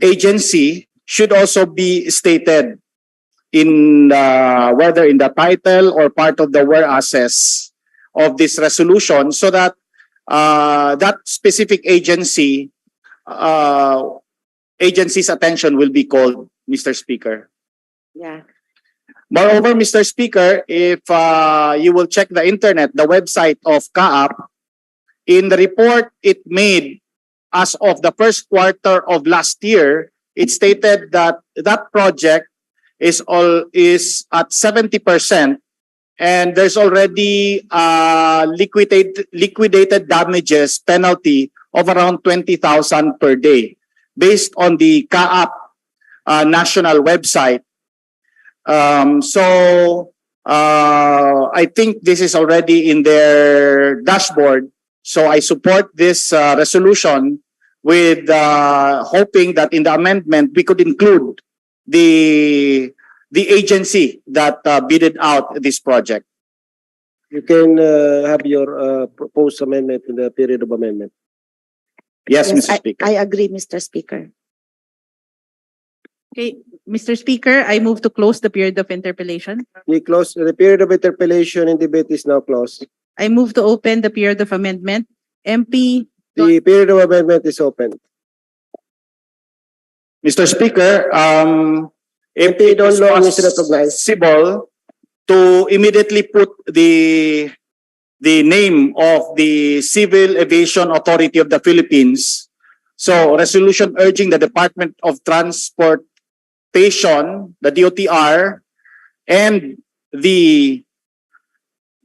agency should also be stated in whether in the title or part of the whereases of this resolution, so that that specific agency's attention will be called, Mr. Speaker. Yeah. Moreover, Mr. Speaker, if you will check the internet, the website of CAAP, in the report it made as of the first quarter of last year, it stated that that project is at 70%, and there's already liquidated damages penalty of around 20,000 per day, based on the CAAP national website. I think this is already in their dashboard. So I support this resolution with hoping that in the amendment we could include the agency that bidded out this project. You can have your proposed amendment in the period of amendment. Yes, Mr. Speaker. I agree, Mr. Speaker. Okay, Mr. Speaker, I move to close the period of interpellation. The period of interpellation and debate is now closed. I move to open the period of amendment. MP. The period of amendment is open. Mr. Speaker, if MP it Don is Long is recognized. possible to immediately put the name of the Civil Aviation Authority of the Philippines. So, resolution urging the Department of Transportation, the DOTR, and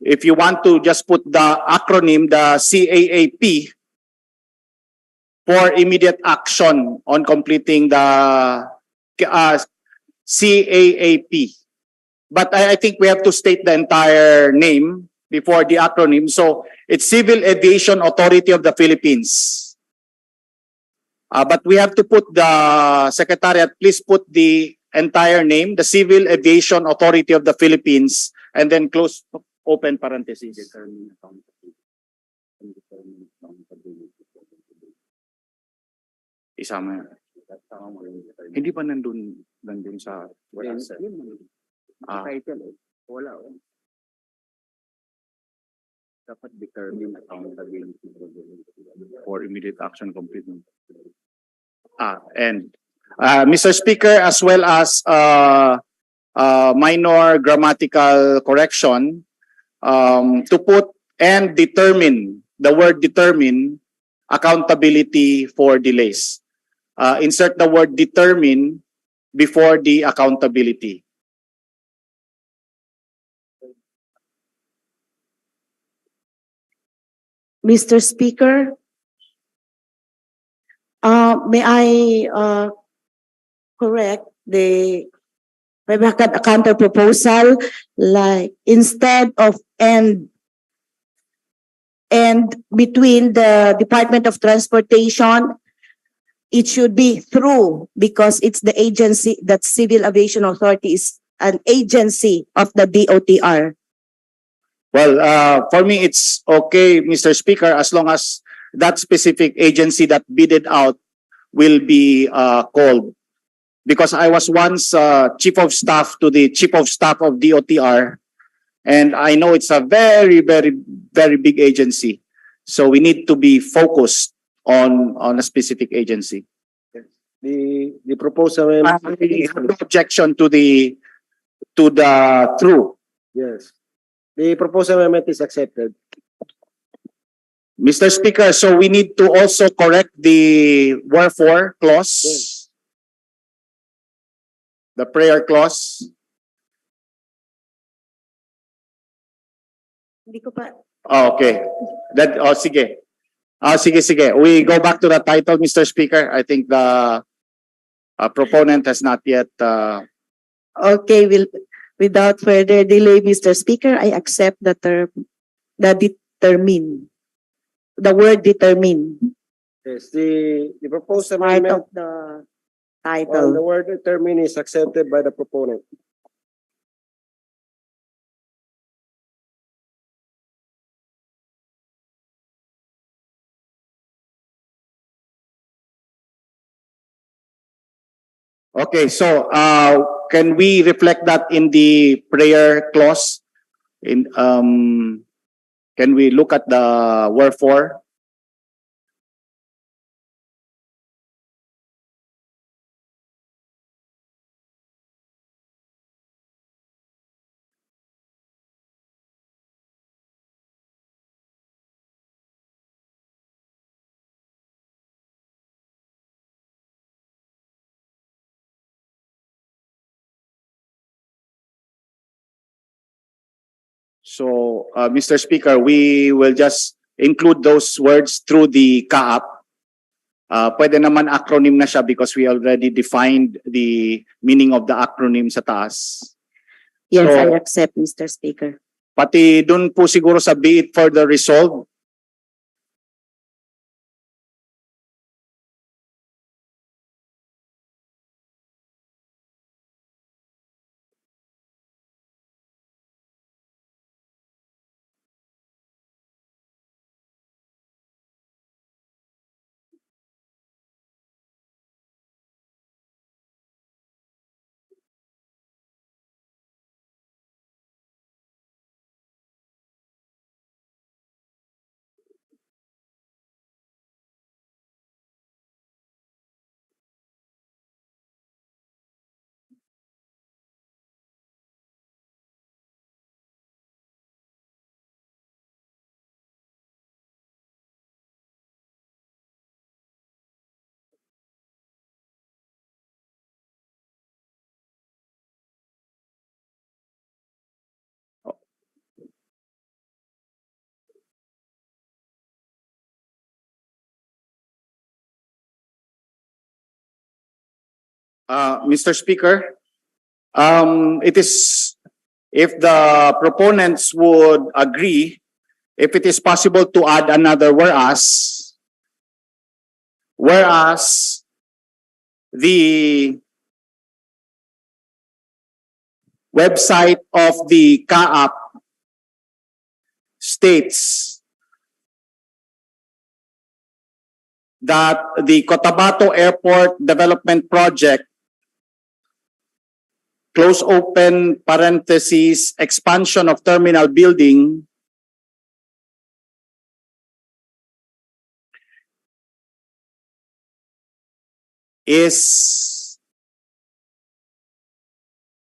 if you want to just put the acronym, the CAAP, for immediate action on completing the CAAP. But I think we have to state the entire name before the acronym. So it's Civil Aviation Authority of the Philippines. But we have to put the Secretariat, please put the entire name, the Civil Aviation Authority of the Philippines, and then close, open parentheses. Isama. Hindi ba nandun sa Wala. dapat determine accountability for immediate action completion. And Mr. Speaker, as well as minor grammatical correction, to put and determine, the word determine, accountability for delays. Insert the word determine before the accountability. Mr. Speaker, may I correct the a counter proposal, like instead of and between the Department of Transportation, it should be through, because it's the agency, that Civil Aviation Authority is an agency of the DOTR. Well, for me, it's okay, Mr. Speaker, as long as that specific agency that bidded out will be called. Because I was once Chief of Staff to the Chief of Staff of DOTR, and I know it's a very, very, very big agency. So we need to be focused on a specific agency. The proposal. I have no objection to the through. Yes. The proposal amendment is accepted. Mr. Speaker, so we need to also correct the wherefore clause. The prayer clause. Hindi ko pa. Oh, okay. Sige. Sige. We go back to the title, Mr. Speaker. I think the proponent has not yet. Okay, without further delay, Mr. Speaker, I accept the term, determine. The word determine. Yes, the proposed Part amendment of the on title. the word determine is accepted by the proponent. Okay, so can we reflect that in the prayer clause? Can we look at the wherefore? So, Mr. Speaker, we will just include those words through the CAAP. Pwede naman acronym na siya because we already defined the meaning of the acronym sa taas. Yes, So, I accept, Mr. Speaker. Pati dun po siguro sa be it further resolved. Mr. Speaker, if the proponents would agree, if it is possible to add another whereas the website of the CAAP states that the Cotabato Airport Development Project, close open parentheses, expansion of terminal building, is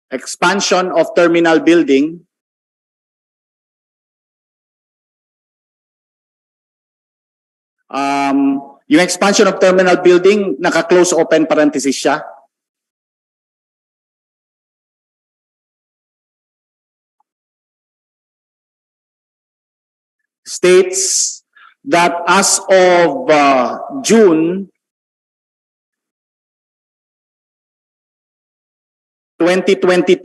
expansion of terminal building yung expansion of terminal building, naka-close open parenthesis siya. States that as of June 2022,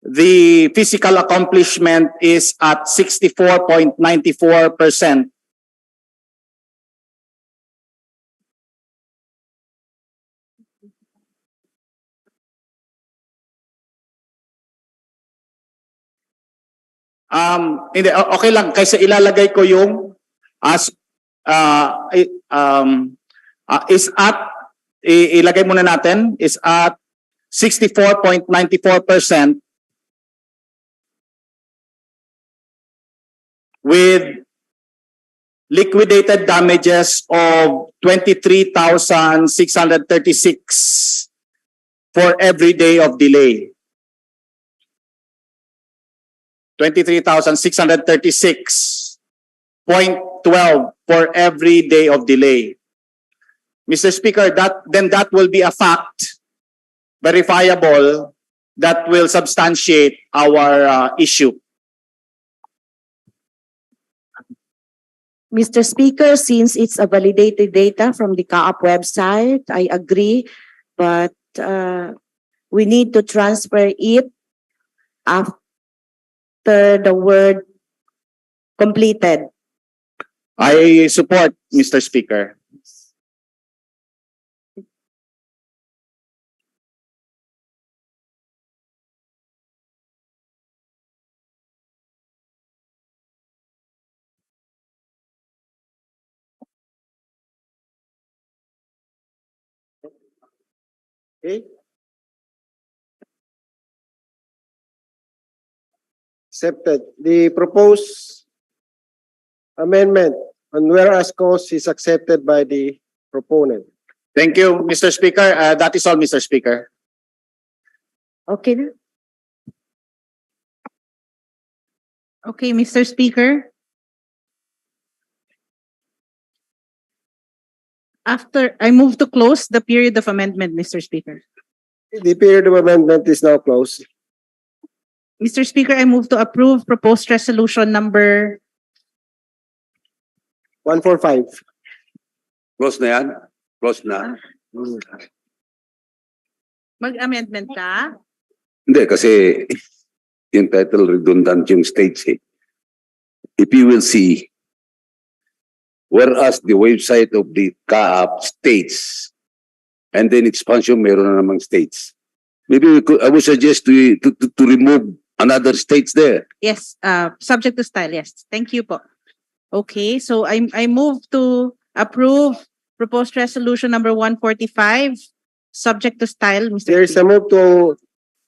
the physical accomplishment is at 64.94%. Hindi, okay lang kaysa ilalagay ko yung as is at ilagay muna natin is at 64.94% with liquidated damages of 23,636 for every day of delay. 23,636.12 for every day of delay. Mr. Speaker, that will be a fact, verifiable, that will substantiate our issue. Mr. Speaker, since it's a validated data from the CAAP website, I agree, but we need to transfer it after the word completed. I support, Mr. Speaker. Okay. Accepted. The proposed amendment on whereas cause is accepted by the proponent. Thank you, Mr. Speaker. That is all, Mr. Speaker. Okay na? Okay, Mr. Speaker. I move to close the period of amendment, Mr. Speaker. The period of amendment is now closed. Mr. Speaker, I move to approve proposed resolution number 145. Close na yan? Close na? mag-amendment ka? Hindi, kasi yung title redundant yung states eh. If you will see, whereas the website of the CAAP states, and then expansion meron na namang states. Maybe I would suggest to remove another states there. Yes, subject to style, yes. Thank you po. Okay, so I move to approve proposed resolution number 145, subject to style, Mr. There is a move to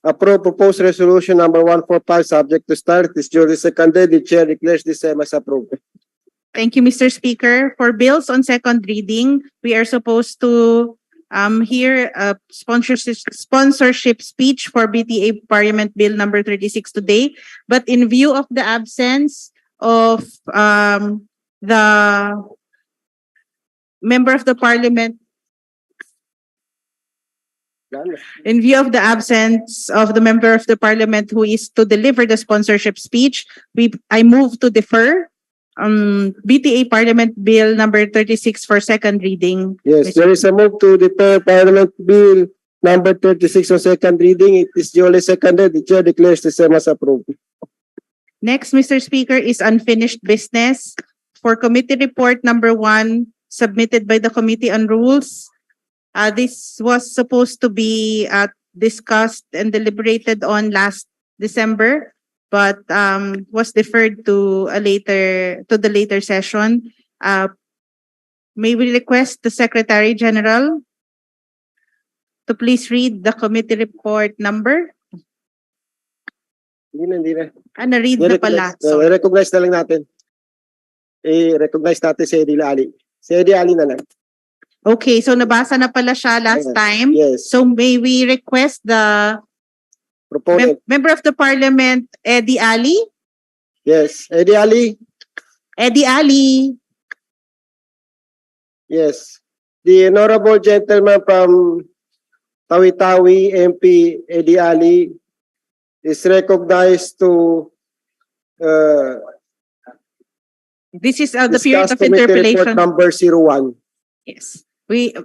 approve proposed resolution number 145 subject to style. It is duly seconded. The chair declares the same as approved. Thank you, Mr. Speaker. For bills on second reading, we are supposed to hear a sponsorship speech for BTA Parliament Bill number 36 today. But in view of the absence of the member of the Parliament, in view of the absence of the member of the Parliament who is to deliver the sponsorship speech, I move to defer BTA Parliament Bill number 36 for second reading. Yes, there is a move to defer Parliament Bill number 36 on second reading. It is duly seconded. The chair declares the same as approved. Next, Mr. Speaker, is unfinished business for committee report number 1 submitted by the Committee on Rules. This was supposed to be discussed and deliberated on last December, but was deferred to the later session. May we request the Secretary General to please read the committee report number? Hindi na. Na-read na pala. Sorry. I-recognize na lang natin. I-recognize natin si Eddie Ali. Si Eddie Ali na lang. Okay, so nabasa na pala siya last time. Yes. So may we request the Proponent. Member of the Parliament, Eddie Ali? Yes. Eddie Ali. Eddie Ali. Yes. The honorable gentleman from Tawi-Tawi, MP Eddie Ali, is recognized to This is the period discuss of committee interpellation. report number 01. Yes.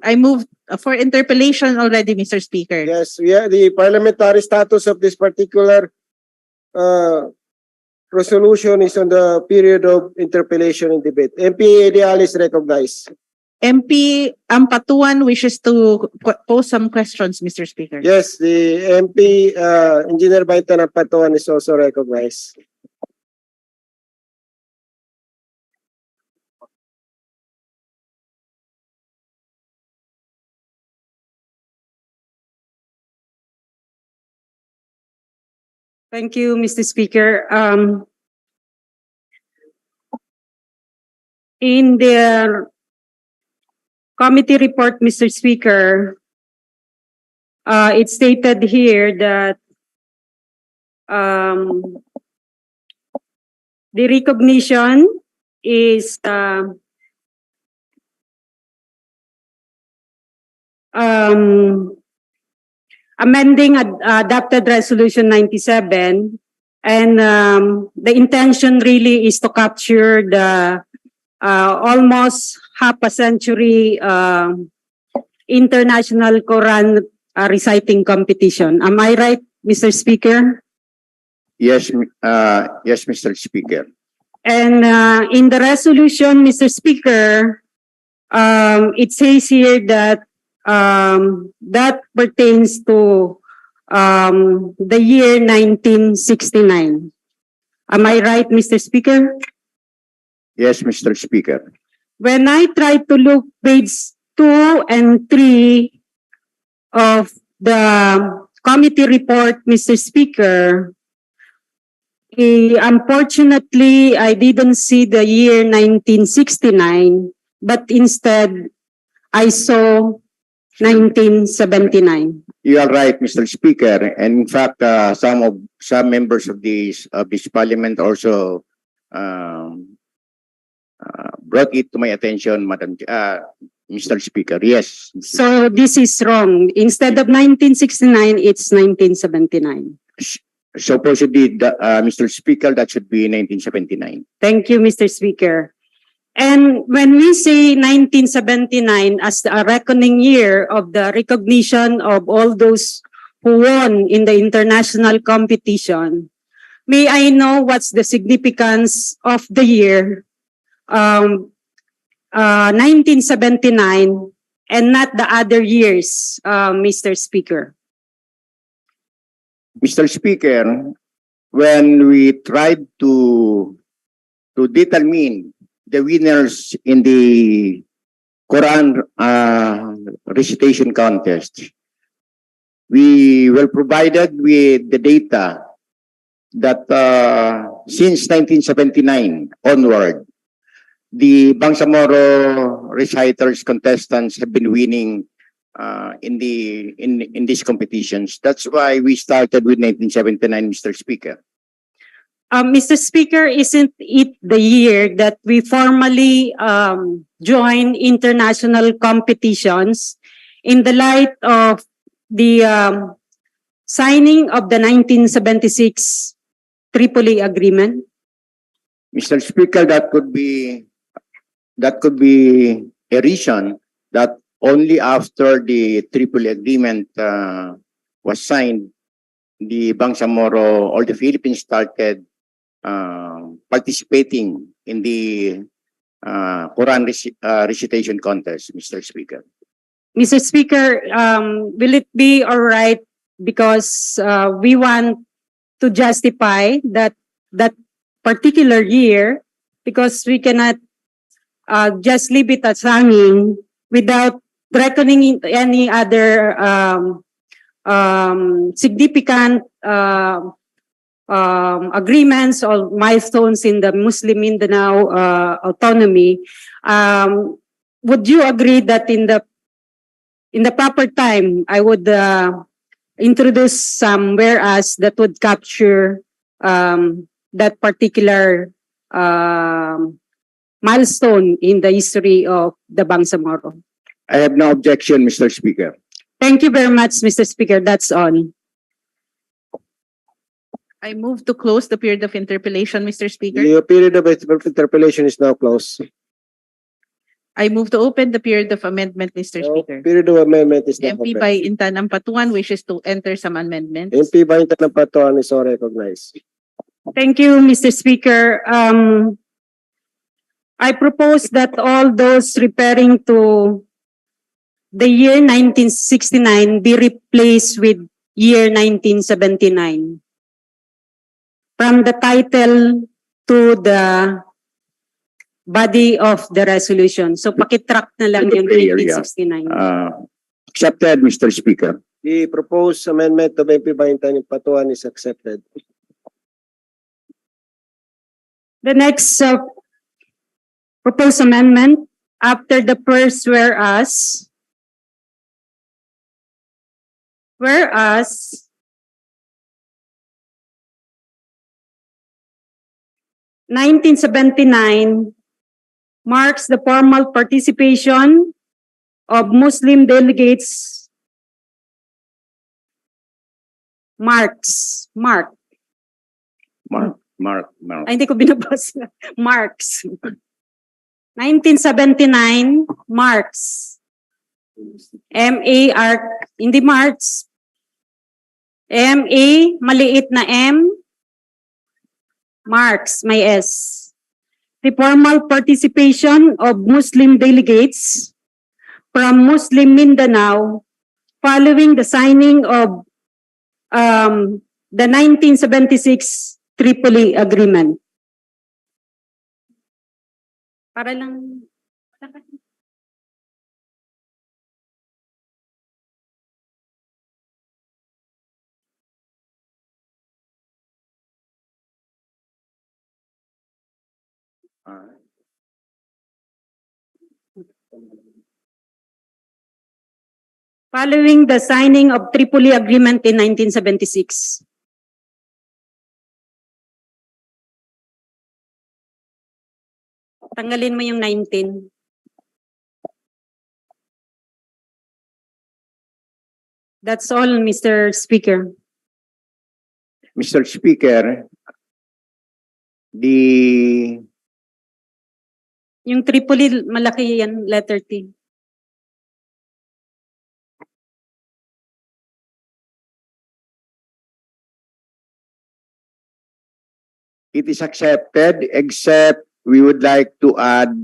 I moved for interpellation already, Mr. Speaker. Yes, the parliamentary status of this particular resolution is on the period of interpellation and debate. MP Eddie Ali is recognized. MP Ampatuan wishes to pose some questions, Mr. Speaker. Yes, the MP Engineer Baitan Ampatuan is also recognized. Thank you, Mr. Speaker. In the committee report, Mr. Speaker, it stated here that The recognition is amending adopted resolution 97, and the intention really is to capture the almost half a century international Quran reciting competition. Am I right, Mr. Speaker? Yes, yes, Mr. Speaker. And in the resolution, Mr. Speaker, it says here that that pertains to the year 1969. Am I right, Mr. Speaker? Yes, Mr. Speaker. When I try to look page 2 and 3 of the committee report, Mr. Speaker, unfortunately, I didn't see the year 1969, but instead, I saw 1979. You are right, Mr. Speaker. And in fact, some members of this Parliament also brought it to my attention, Mr. Speaker. Yes. So this is wrong. Instead of 1969, it's 1979. Supposedly, Mr. Speaker, that should be 1979. Thank you, Mr. Speaker. And when we say 1979 as a reckoning year of the recognition of all those who won in the international competition, may I know what's the significance of the year 1979 and not the other years, Mr. Speaker? Mr. Speaker, when we tried to determine the winners in the Quran recitation contest, we were provided with the data that since 1979 onward, the Bangsamoro reciters contestants have been winning in these competitions. That's why we started with 1979, Mr. Speaker. Mr. Speaker, isn't it the year that we formally joined international competitions in the light of the signing of the 1976 Tripoli Agreement? Mr. Speaker, that could be a reason that only after the Tripoli Agreement was signed, the Bangsamoro or the Philippines started participating in the Quran recitation contest, Mr. Speaker. Mr. Speaker, will it be all right because we want to justify that particular year, because we cannot just leave it as hanging without reckoning any other significant agreements or milestones in the Muslim Mindanao autonomy. Would you agree that in the proper time, I would introduce some whereas that would capture that particular milestone in the history of the Bangsamoro? I have no objection, Mr. Speaker. Thank you very much, Mr. Speaker. That's all. I move to close the period of interpellation, Mr. Speaker. The period of interpellation is now closed. I move to open the period of amendment, Mr. Speaker. Period of amendment is now MP open. by Intan Ampatuan wishes to enter some amendments. MP by Intan Ampatuan is so recognized. Thank you, Mr. Speaker. I propose that all those referring to the year 1969 be replaced with year 1979. From the title to the body of the resolution. So pakitrack na lang yung 1969. Accepted, Mr. Speaker. The proposed amendment of MP by Intan Ampatuan is accepted. The next proposed amendment, after the first whereas, 1979 marks the formal participation of Muslim delegates. Mark. Ay, hindi ko binabasa. Marks. 1979, marks. M-A-R, hindi marks. M-A, maliit na M. Marks, may S. The formal participation of Muslim delegates from Muslim Mindanao following the signing of the 1976 Tripoli Agreement. Para lang. Following the signing of Tripoli Agreement in 1976. Tanggalin mo yung 19. That's all, Mr. Speaker. Mr. Speaker, Yung Tripoli, malaki yan, letter T. it is accepted, except we would like to add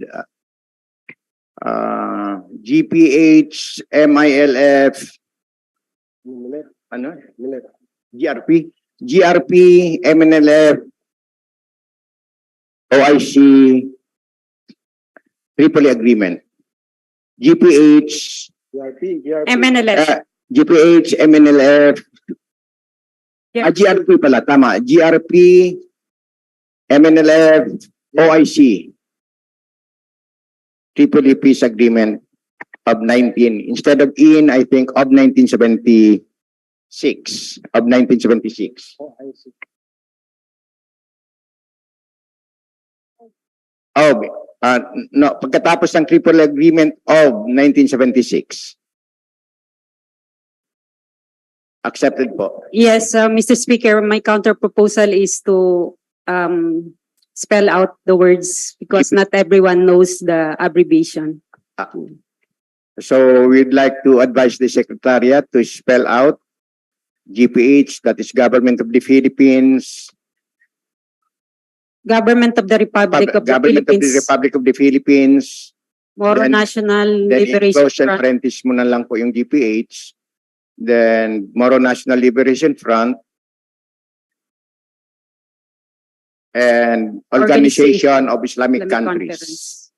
GPH, MILF, ano? GRP, MNLF, OIC, Tripoli Agreement. GPH, MNLF. GPH, MNLF, GRP pala, tama. GRP, MNLF, OIC. Tripoli Peace Agreement of 19, instead of in, I think, of 1976. Of 1976. No, pagkatapos ng Tripoli Agreement of 1976. Accepted po. Yes, Mr. Speaker, my counter proposal is to spell out the words because not everyone knows the abbreviation. So we'd like to advise the Secretariat to spell out GPH, that is Government of the Philippines. Government of the Republic of the Government of the Philippines. Republic of the Philippines. Moro Then- National Then Liberation close and Front. parenthesis mo na lang po yung GPH. Then Moro National Liberation Front. And Organization of Islamic Countries.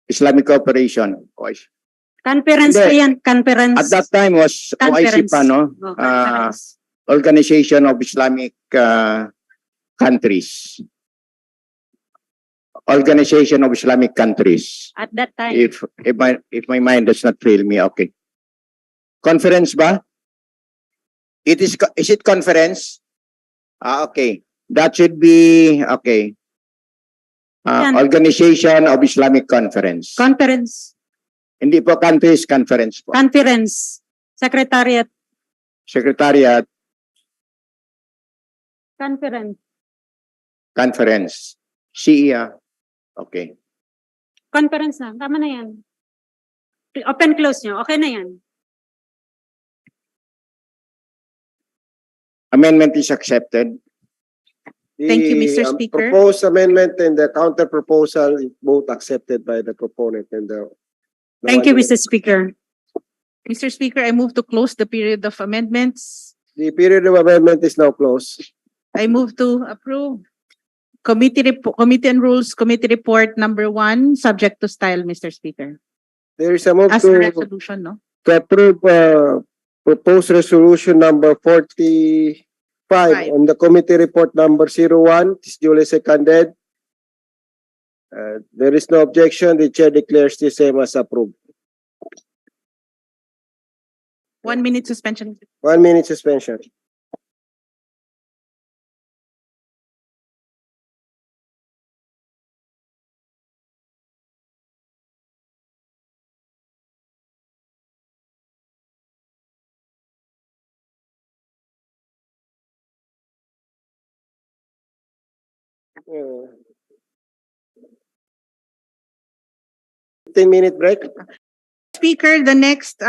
Islamic Cooperation. Conference Hindi. pa yan, conference. At that time was OIC pa, no? Oh, conference. Organization of Islamic Countries. Organization of Islamic Countries. At that time. If my mind does not fail me, okay. Conference ba? Is it conference? Okay. That should be okay. Yan. Organization of Islamic Conference. Conference. Hindi po countries, conference po. Conference. Secretariat. Secretariat, Conference. conference. CEA. Okay. Conference na. Tama na yan. Open close nyo. Okay na yan. Amendment is accepted. Thank you, Mr. Speaker. Proposed amendment and the counter proposal is both accepted by the proponent and the. Thank you, Mr. Speaker. Mr. Speaker, I move to close the period of amendments. The period of amendment is now closed. I move to approve Committee on Rules, Committee Report number 1, subject to style, Mr. Speaker. There is a move As a resolution, no? to approve proposed resolution number 45 on the committee report number 01. It is duly seconded. There is no objection. The chair declares the same as approved. 1 minute suspension. 1 minute suspension. Uh, 15-minute break. Speaker, the next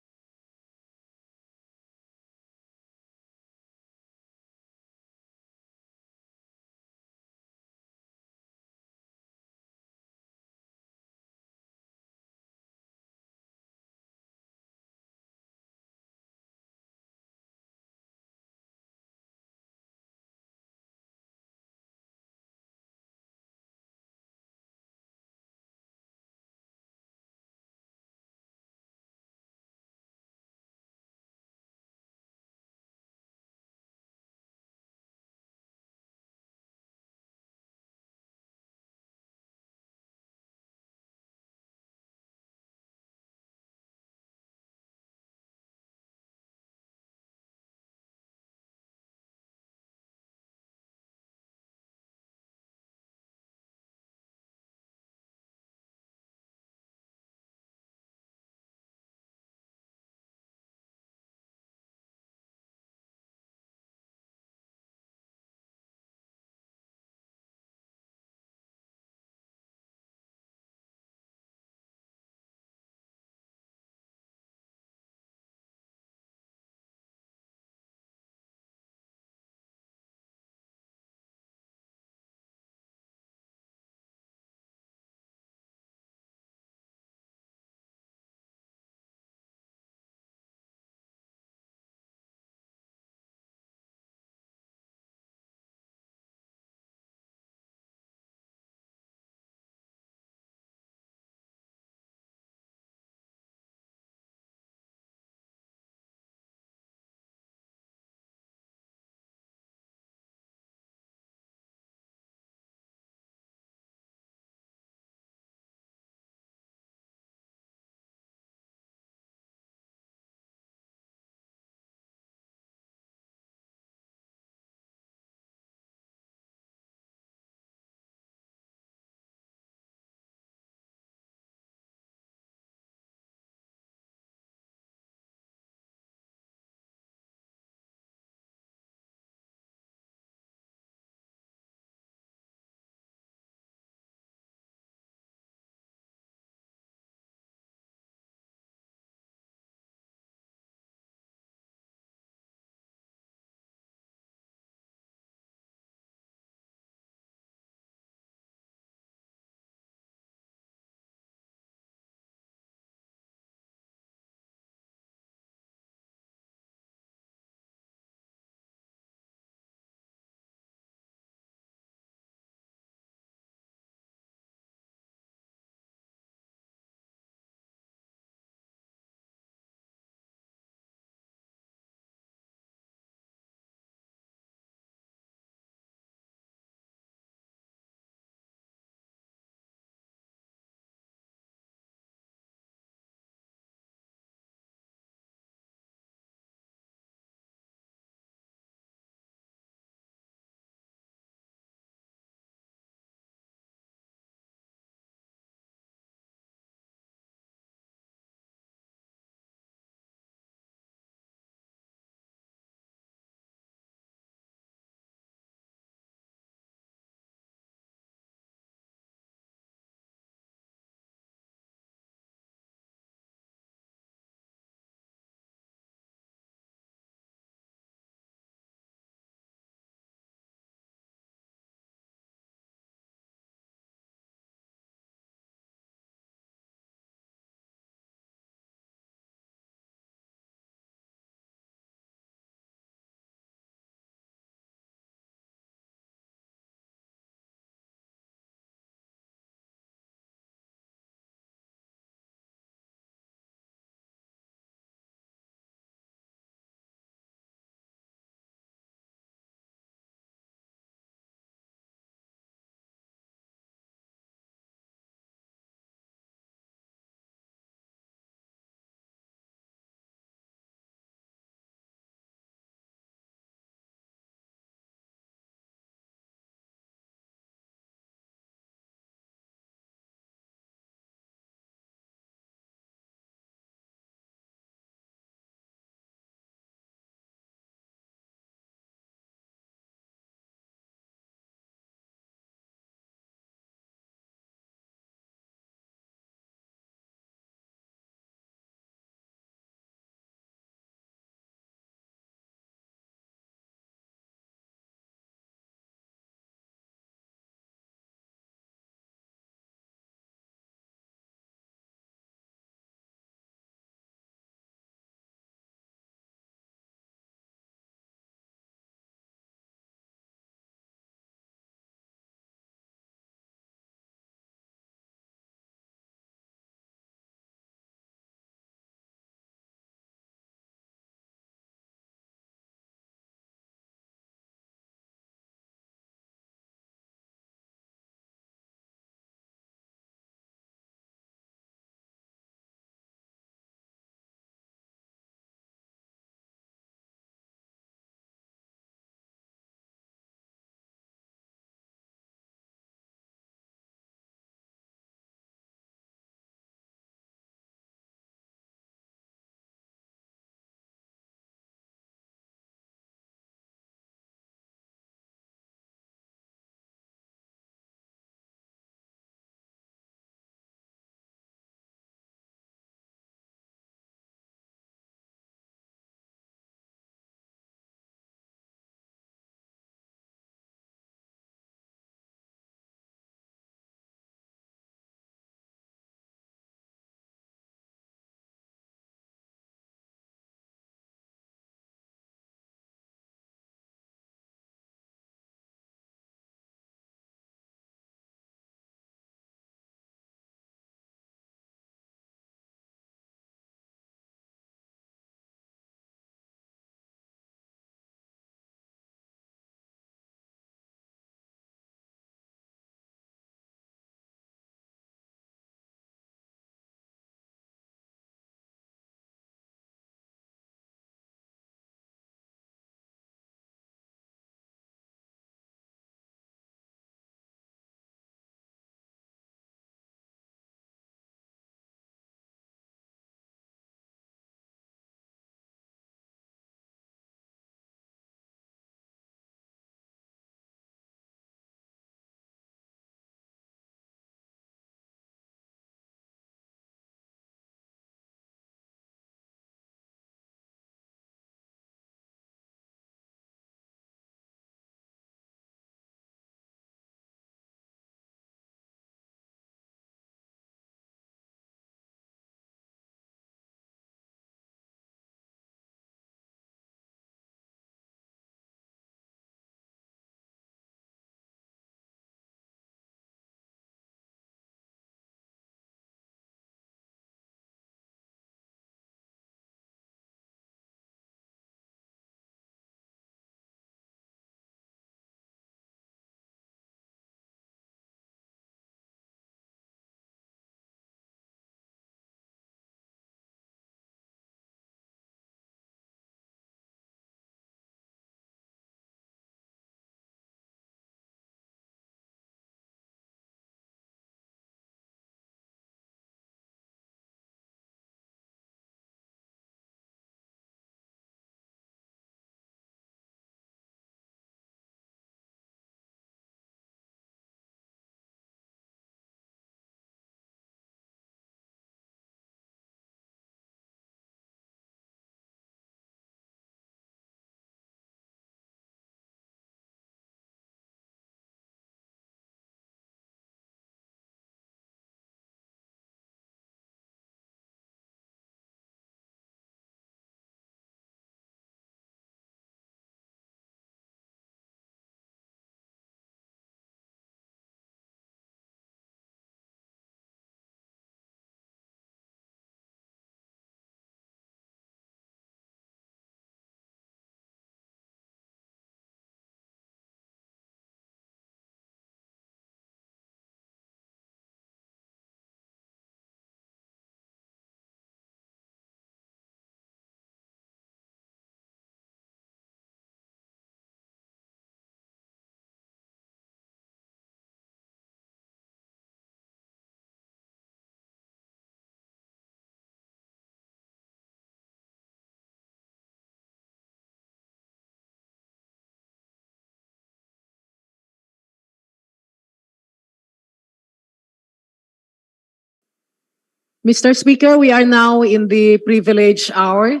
Mr. Speaker, we are now in the privilege hour,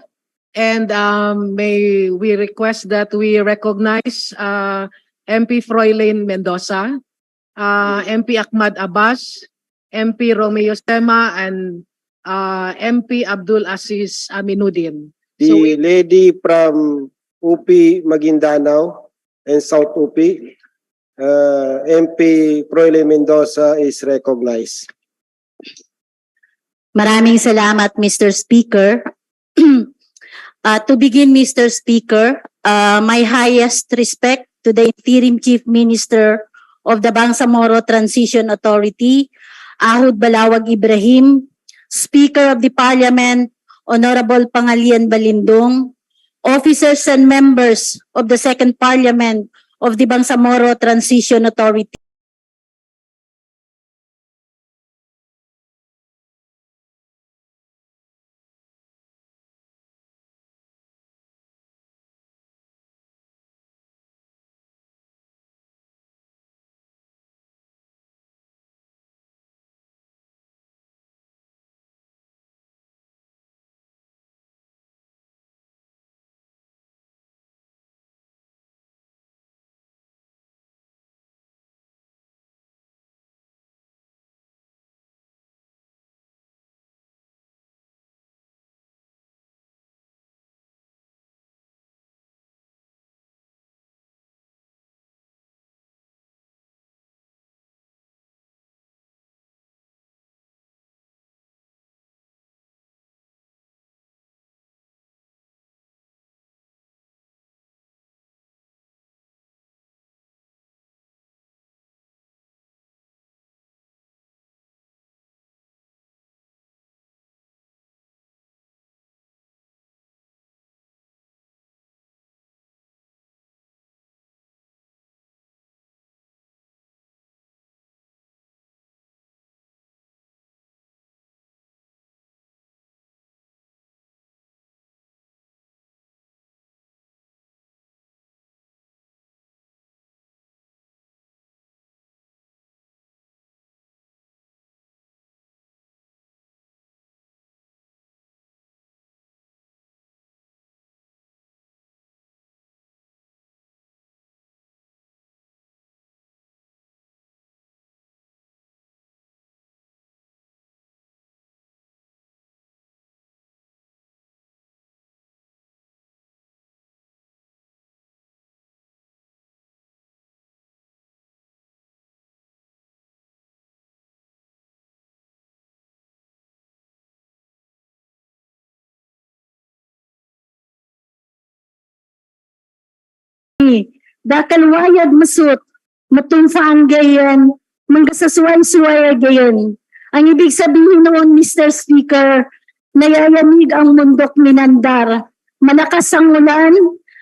and may we request that we recognize MP Froilan Mendoza, MP Ahmad Abbas, MP Romeo Sema, and MP Abdul Aziz Aminuddin. The lady from UP Maguindanao and South UP, MP Froilan Mendoza is recognized. Maraming salamat, Mr. Speaker. To begin, Mr. Speaker, my highest respect to the Interim Chief Minister of the Bangsamoro Transition Authority, Ahud Balawag Ibrahim, Speaker of the Parliament, Honorable Pangalian Balindong, officers and members of the Second Parliament of the Bangsamoro Transition Authority, dakalwayag masut, matungfaan gayon, manggasasway-sway gayon. Ang ibig sabihin noon, Mr. Speaker, nayayanig ang mundok minandar. Malakas ang ulan,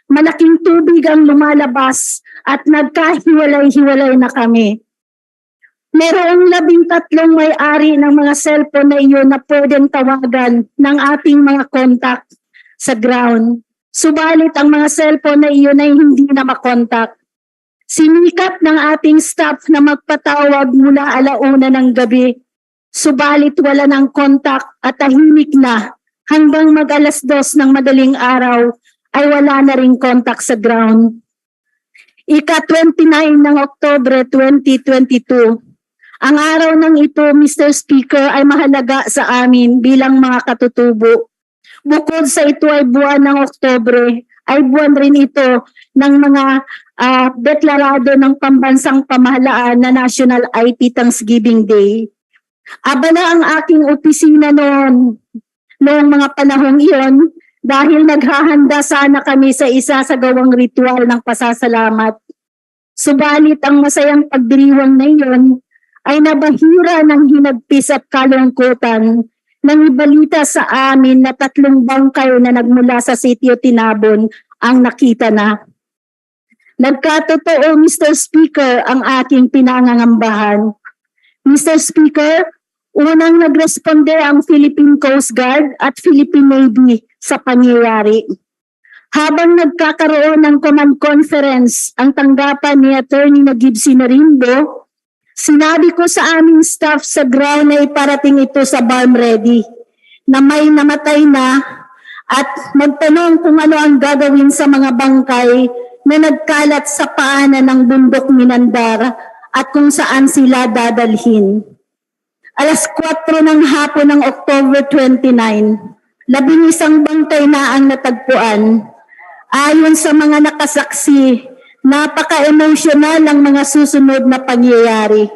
malaking tubig ang lumalabas, at nagkahiwalay-hiwalay na kami. Merong 13 may-ari ng mga cellphone na iyon na pwedeng tawagan ng ating mga contact sa ground. Subalit ang mga cellphone na iyon ay hindi na makontak. Sinikap ng ating staff na magpatawag mula 1:00 ng gabi. Subalit wala ng kontak at tahimik na hanggang mag-2:00 ng madaling araw ay wala na ring kontak sa ground. Ika-29 ng Oktubre 2022. Ang araw ng ito, Mr. Speaker, ay mahalaga sa amin bilang mga katutubo. Bukod sa ito ay buwan ng Oktubre, ay buwan rin ito ng mga deklarado ng pambansang pamahalaan na National IT Thanksgiving Day. Abala ang aking opisina noong mga panahong iyon dahil naghahanda sana kami sa isa sa gawang ritual ng pasasalamat. Subalit ang masayang pagdiriwang na iyon ay nabahira ng hinagpis at kalungkutan nang ibalita sa amin na 3 bangkay na nagmula sa sitio Tinabon ang nakita na. Nagkatotoo, Mr. Speaker, ang aking pinangangambahan. Mr. Speaker, unang nagresponde ang Philippine Coast Guard at Philippine Navy sa pangyayari. Habang nagkakaroon ng command conference ang tanggapan ni Attorney Nagib Sinarindo, Sinabi ko sa aming staff sa ground na iparating ito sa BARM ready na may namatay na at magtanong kung ano ang gagawin sa mga bangkay na nagkalat sa paanan ng bundok Minandar at kung saan sila dadalhin. Alas 4 ng hapon ng October 29, 11 bangkay na ang natagpuan. Ayon sa mga nakasaksi, napaka-emosyonal ang mga susunod na pangyayari.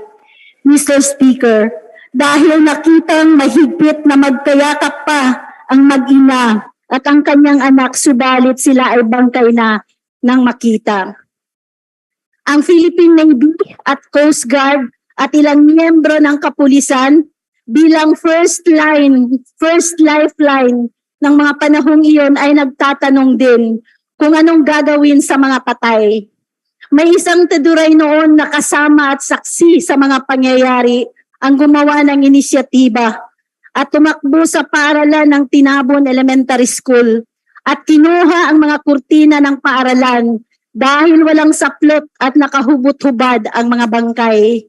Mr. Speaker, dahil nakitang mahigpit na magkayakap pa ang mag-ina at ang kanyang anak, subalit sila ay bangkay na nang makita. Ang Philippine Navy at Coast Guard at ilang miyembro ng kapulisan bilang first lifeline ng mga panahong iyon ay nagtatanong din kung anong gagawin sa mga patay. May isang teduray noon na kasama at saksi sa mga pangyayari ang gumawa ng inisyatiba at tumakbo sa paaralan ng Tinabon Elementary School at kinuha ang mga kurtina ng paaralan dahil walang saplot at nakahubot-hubad ang mga bangkay.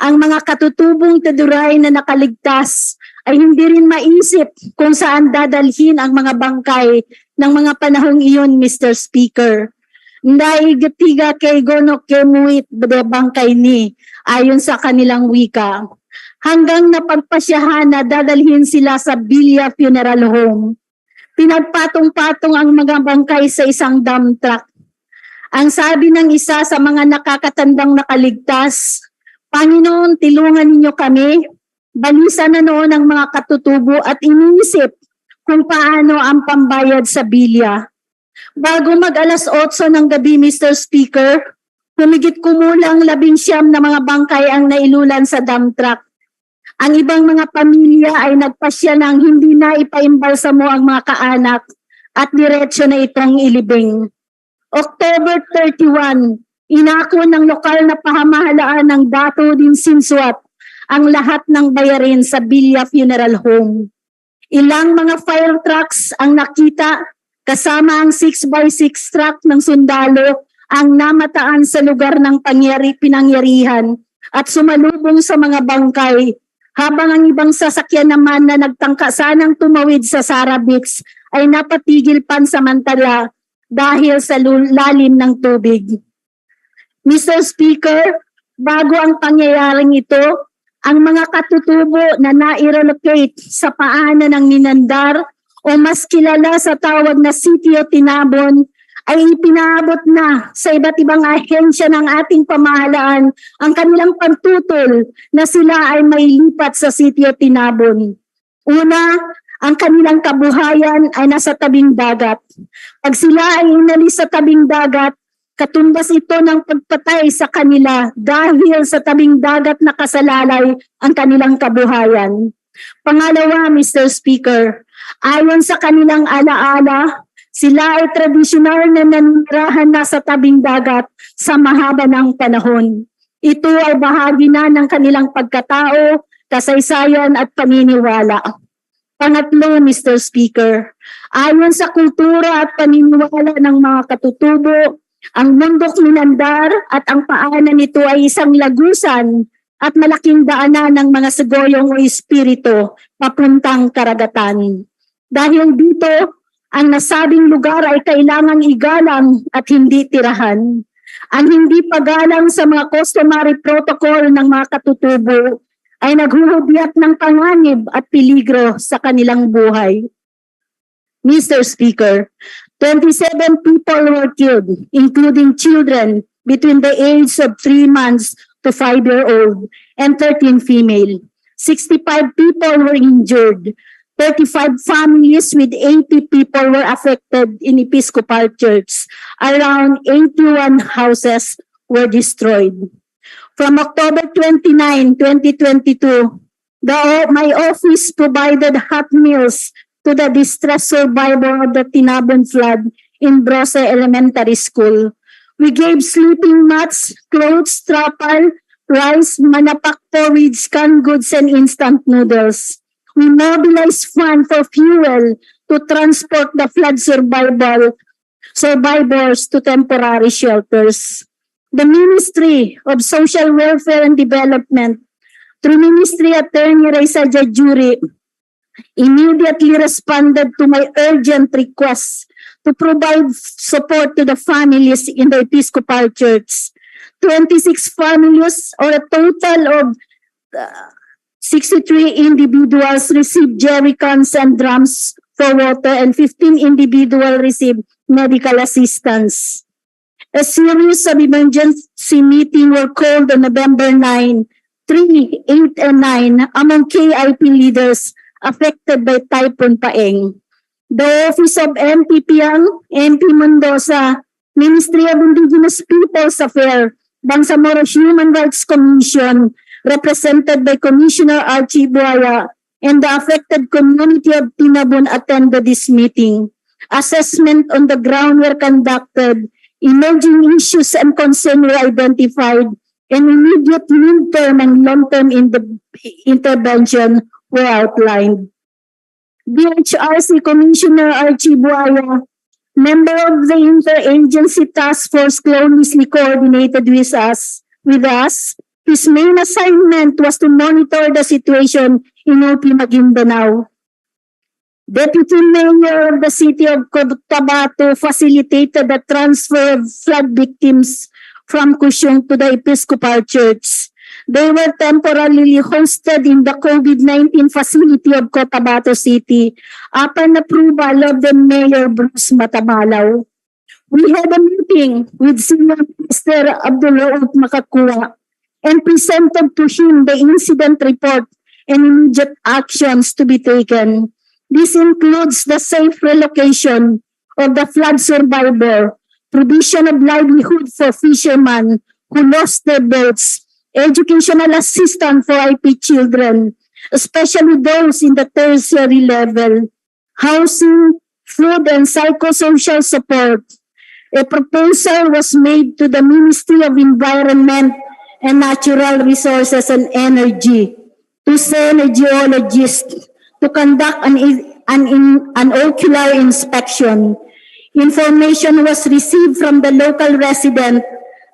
Ang mga katutubong teduray na nakaligtas ay hindi rin maisip kung saan dadalhin ang mga bangkay ng mga panahong iyon, Mr. Speaker. Naigatiga kay gono kemuit bangkay ni ayon sa kanilang wika. Hanggang napagpasyahan na dadalhin sila sa Villa Funeral Home. Pinagpatong-patong ang mga bangkay sa isang dump truck. Ang sabi ng isa sa mga nakakatandang nakaligtas, Panginoon, tulungan ninyo kami. Balisa na noon ang mga katutubo at iniisip kung paano ang pambayad sa bilya. Bago mag alas 8 ng gabi, Mr. Speaker, humigit kumulang 19 na mga bangkay ang nailulan sa dump truck. Ang ibang mga pamilya ay nagpasya ng hindi na ipaimbalsamo ang mga kaanak at diretso na itong ilibing. October 31, inako ng lokal na pamahalaan ng Dato din Sinsuat ang lahat ng bayarin sa Villa Funeral Home. Ilang mga fire trucks ang nakita kasama ang 6x6 truck ng sundalo ang namataan sa lugar ng pinangyarihan at sumalubong sa mga bangkay habang ang ibang sasakyan naman na nagtangka sanang tumawid sa Sarabix ay napatigil pansamantala dahil sa lalim ng tubig. Mr. Speaker, bago ang pangyayaring ito, ang mga katutubo na nai-relocate sa paanan ng Minandar o mas kilala sa tawag na Sitio Tinabon ay ipinaabot na sa iba't ibang ahensya ng ating pamahalaan ang kanilang pagtutol na sila ay mailipat sa Sitio Tinabon. Una, ang kanilang kabuhayan ay nasa tabing dagat. Pag sila ay inalis sa tabing dagat, katumbas ito ng pagpatay sa kanila dahil sa tabing dagat na kasalalay ang kanilang kabuhayan. Pangalawa, Mr. Speaker, ayon sa kanilang alaala, sila ay tradisyonal na nanirahan na sa tabing dagat sa mahaba ng panahon. Ito ay bahagi na ng kanilang pagkatao, kasaysayan at paniniwala. Pangatlo, Mr. Speaker, ayon sa kultura at paniniwala ng mga katutubo, ang mundok Minandar at ang paanan nito ay isang lagusan at malaking daanan ng mga sagoyong o espiritu papuntang karagatan. Dahil dito, ang nasabing lugar ay kailangang igalang at hindi tirahan. Ang hindi paggalang sa mga customary protocol ng mga katutubo ay naghuhudyat ng panganib at peligro sa kanilang buhay. Mr. Speaker, 27 people were killed, including children between the age of 3 months to 5-year-old and 13 female. 65 people were injured. 35 families with 80 people were affected in Episcopal Church. Around 81 houses were destroyed. From October 29, 2022, my office provided hot meals to the distressed survivor of the Tinabon flood in Brose Elementary School. We gave sleeping mats, clothes, trapal, rice, manapak porridge, canned goods, and instant noodles. We mobilized funds for fuel to transport the flood survivors to temporary shelters. The Ministry of Social Welfare and Development, through Ministry Attorney Raisa Jajuri, immediately responded to my urgent request to provide support to the families in the Episcopal Church. 26 families, or a total of 63 individuals, received jerrycans and drums for water, and 15 individuals received medical assistance. A series of emergency meetings were called on November 9, 3, 8, and 9 among KIP leaders affected by Typhoon Paeng. The Office of MP Piang, MP Mendoza, Ministry of Indigenous Peoples Affairs, Bangsamoro Human Rights Commission, represented by Commissioner Archie Buaya, and the affected community of Tinabon attended this meeting. Assessment on the ground were conducted, emerging issues and concerns were identified, and immediate mid-term and long-term intervention were outlined. DHRC Commissioner Archie Buaya, member of the Interagency Task Force, closely coordinated with us. His main assignment was to monitor the situation in UP Maguindanao. Deputy Mayor of the City of Cotabato facilitated the transfer of flood victims from Cusiong to the Episcopal Church. They were temporarily hosted in the COVID-19 facility of Cotabato City upon approval of the Mayor Bruce Matamalaw. We had a meeting with Senior Minister Abdullah Makakua and presented to him the incident report and immediate actions to be taken. This includes the safe relocation of the flood survivor, provision of livelihood for fishermen who lost their boats, educational assistance for IP children, especially those in the tertiary level, housing, food, and psychosocial support. A proposal was made to the Ministry of Environment and Natural Resources and Energy to send a geologist to conduct an ocular inspection. Information was received from the local resident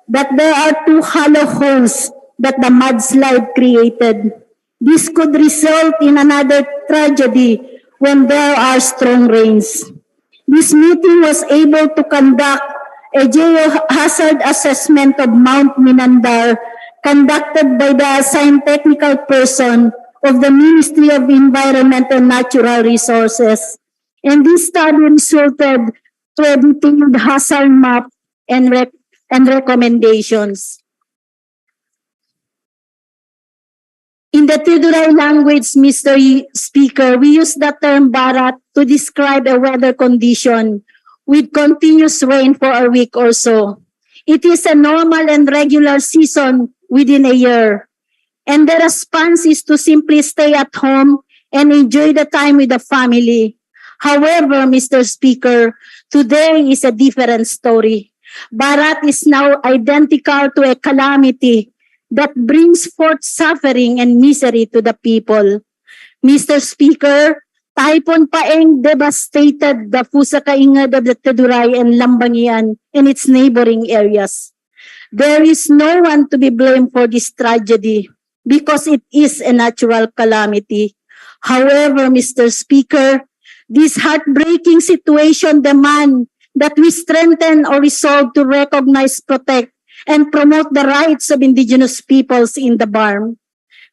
that there are 2 hollow holes that the mudslide created. This could result in another tragedy when there are strong rains. This meeting was able to conduct a geohazard assessment of Mount Minandar conducted by the assigned technical person of the Ministry of Environment and Natural Resources. And this study resulted to a detailed hazard map and recommendations. In the Tiduray language, Mr. Speaker, we use the term barat to describe a weather condition with continuous rain for a week or so. It is a normal and regular season within a year. And the response is to simply stay at home and enjoy the time with the family. However, Mr. Speaker, today is a different story. Barat is now identical to a calamity that brings forth suffering and misery to the people. Mr. Speaker, Typhoon Paeng devastated the Pusakaingad of the Tiduray and Lambangian and its neighboring areas. There is no one to be blamed for this tragedy because it is a natural calamity. However, Mr. Speaker, this heartbreaking situation demands that we strengthen our resolve to recognize, protect, and promote the rights of indigenous peoples in the BARM.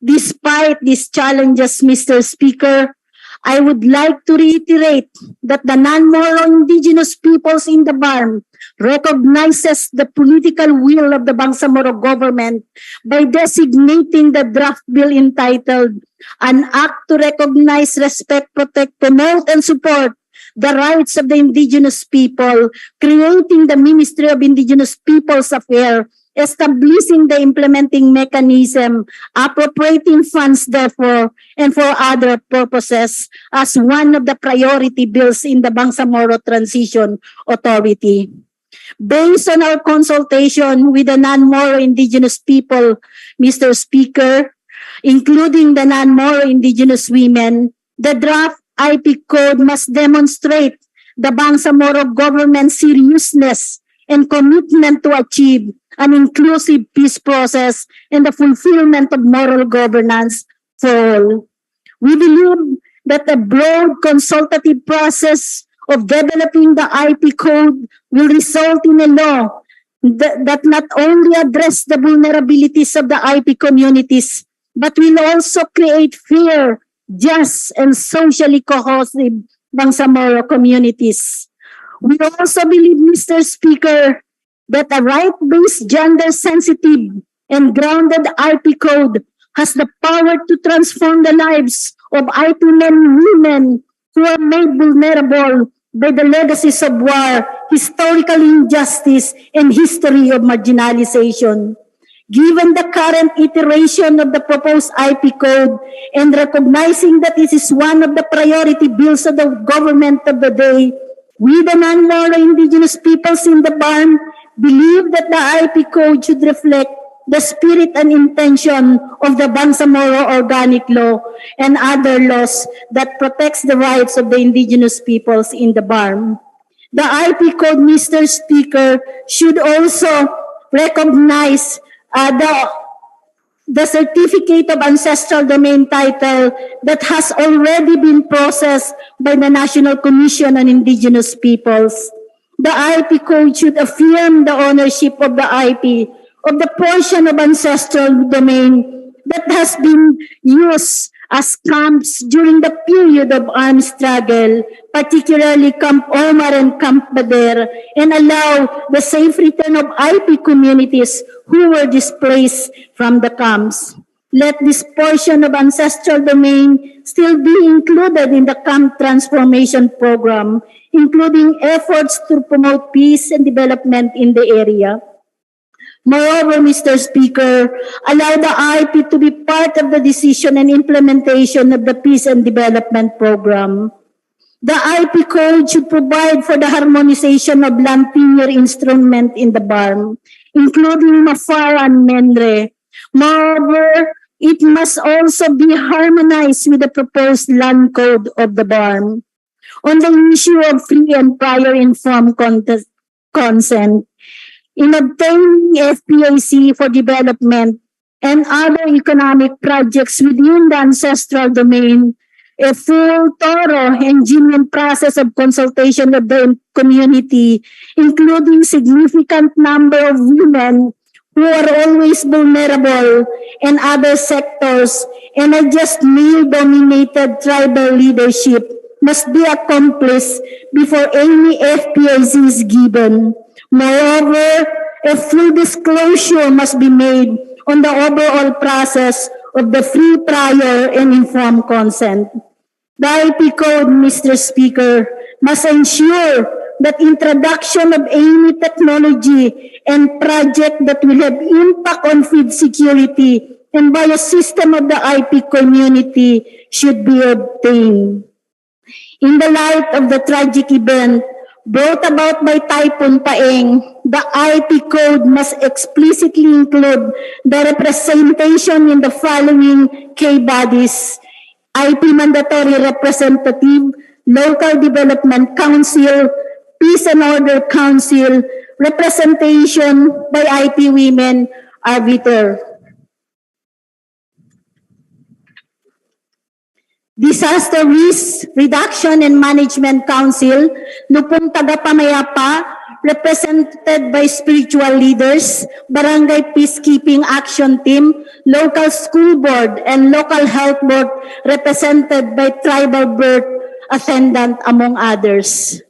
Despite these challenges, Mr. Speaker, I would like to reiterate that the non-Moro indigenous peoples in the BARM recognizes the political will of the Bangsamoro government by designating the draft bill entitled An Act to Recognize, Respect, Protect, Promote, and Support the Rights of the Indigenous People, creating the Ministry of Indigenous Peoples Affairs, establishing the implementing mechanism, appropriating funds therefore, and for other purposes as one of the priority bills in the Bangsamoro Transition Authority. Based on our consultation with the non-Moro indigenous people, Mr. Speaker, including the non-Moro indigenous women, the draft IP code must demonstrate the Bangsamoro government's seriousness and commitment to achieve an inclusive peace process and the fulfillment of moral governance for all. We believe that a broad consultative process of developing the IP code will result in a law that not only address the vulnerabilities of the IP communities, but will also create fair, just, and socially cohesive Bangsamoro communities. We also believe, Mr. Speaker, that a right-based, gender-sensitive, and grounded IP code has the power to transform the lives of IP men and women who are made vulnerable by the legacies of war, historical injustice, and history of marginalization. Given the current iteration of the proposed IP code and recognizing that this is one of the priority bills of the government of the day, we, the non-Moro indigenous peoples in the BARM, believe that the IP code should reflect the spirit and intention of the Bangsamoro Organic Law and other laws that protects the rights of the indigenous peoples in the BARM. The IP code, Mr. Speaker, should also recognize the certificate of ancestral domain title that has already been processed by the National Commission on Indigenous Peoples. The IP code should affirm the ownership of the IP of the portion of ancestral domain that has been used as camps during the period of armed struggle, particularly Camp Omar and Camp Bader, and allow the safe return of IP communities who were displaced from the camps. Let this portion of ancestral domain still be included in the camp transformation program, including efforts to promote peace and development in the area. Moreover, Mr. Speaker, allow the IP to be part of the decision and implementation of the Peace and Development Program. The IP code should provide for the harmonization of land tenure instrument in the BARM, including Mafar and Menre. Moreover, it must also be harmonized with the proposed land code of the BARM. On the issue of free and prior informed consent, in obtaining FPAC for development and other economic projects within the ancestral domain, a full, thorough, and genuine process of consultation of the community, including significant number of women who are always vulnerable, and other sectors, and a just male-dominated tribal leadership must be accomplished before any FPAC is given. Moreover, a full disclosure must be made on the overall process of the free, prior, and informed consent. The IP code, Mr. Speaker, must ensure that introduction of any technology and project that will have impact on food security and biosystem of the IP community should be obtained. In the light of the tragic event brought about by Typhoon Paeng, the IP code must explicitly include the representation in the following key bodies: IP Mandatory Representative, Local Development Council, Peace and Order Council, representation by IP women, arbiter. Disaster Risk Reduction and Management Council, Lupong Tagapamayapa, represented by spiritual leaders, Barangay Peacekeeping Action Team, Local School Board, and Local Health Board, represented by Tribal Birth Attendant, among others.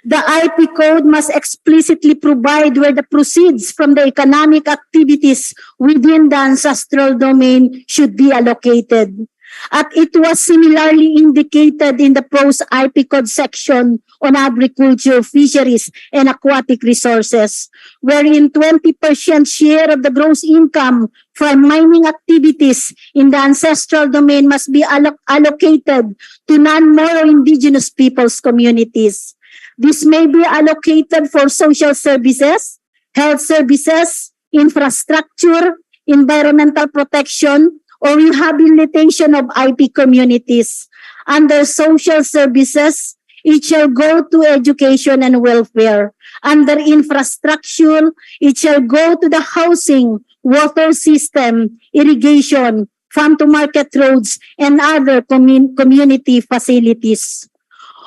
The IP code must explicitly provide where the proceeds from the economic activities within the ancestral domain should be allocated. At it was similarly indicated in the Pros IP Code section on agriculture, fisheries, and aquatic resources, wherein 20% share of the gross income from mining activities in the ancestral domain must be allocated to non-Moro indigenous peoples communities. This may be allocated for social services, health services, infrastructure, environmental protection, or rehabilitation of IP communities. Under social services, it shall go to education and welfare. Under infrastructure, it shall go to the housing, water system, irrigation, farm-to-market roads, and other community facilities.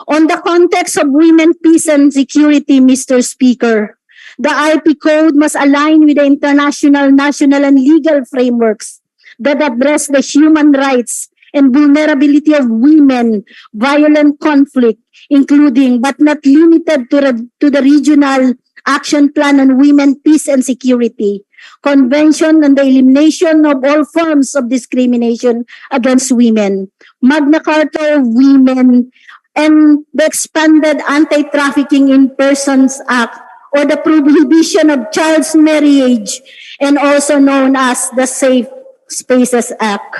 On the context of women, peace, and security, Mr. Speaker, the IP Code must align with the international, national, and legal frameworks that address the human rights and vulnerability of women, violent conflict, including but not limited to the Regional Action Plan on Women, Peace, and Security, Convention on the Elimination of All Forms of Discrimination Against Women, Magna Carta of Women, and the expanded Anti-Trafficking in Persons Act, or the Prohibition of Child Marriage, and also known as the Safe Spaces Act.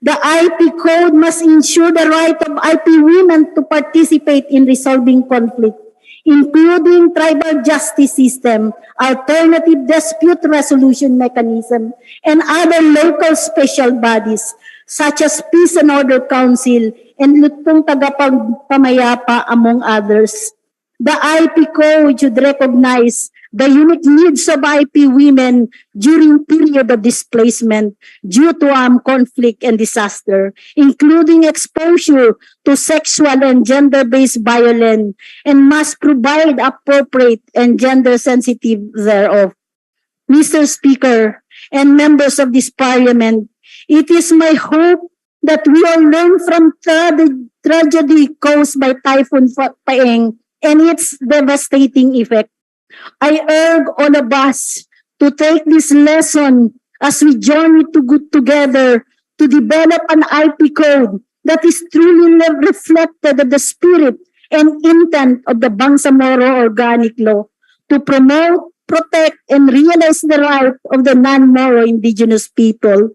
The IP Code must ensure the right of IP women to participate in resolving conflict, including tribal justice system, alternative dispute resolution mechanism, and other local special bodies such as Peace and Order Council and Lutong Tagapagpamayapa, among others. The IP Code should recognize the unique needs of IP women during period of displacement due to armed conflict and disaster, including exposure to sexual and gender-based violence, and must provide appropriate and gender-sensitive thereof. Mr. Speaker and members of this Parliament, it is my hope that we all learn from the tragedy caused by Typhoon Paeng and its devastating effect. I urge all of us to take this lesson as we journey together to develop an IP code that is truly reflected of the spirit and intent of the Bangsamoro Organic Law to promote, protect, and realize the right of the non-Moro indigenous people.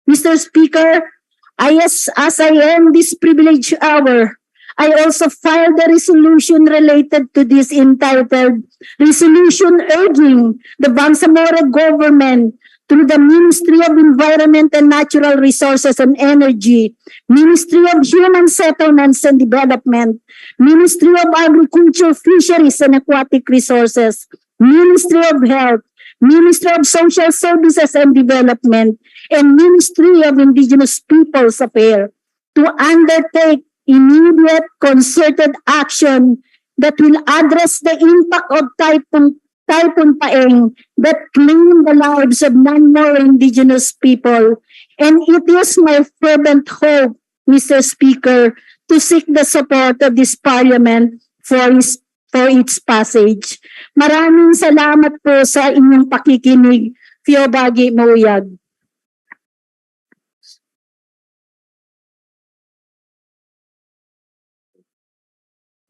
Mr. Speaker, as I end this privileged hour, I also filed a resolution related to this entitled Resolution Urging the Bangsamoro Government through the Ministry of Environment and Natural Resources and Energy, Ministry of Human Settlements and Development, Ministry of Agriculture, Fisheries and Aquatic Resources, Ministry of Health, Ministry of Social Services and Development, and Ministry of Indigenous Peoples Affairs to undertake immediate concerted action that will address the impact of Typhoon Paeng that claimed the lives of non-Moro indigenous people. And it is my fervent hope, Mr. Speaker, to seek the support of this Parliament for its passage. Maraming salamat po sa inyong pakikinig. Fiobagi Mouyag.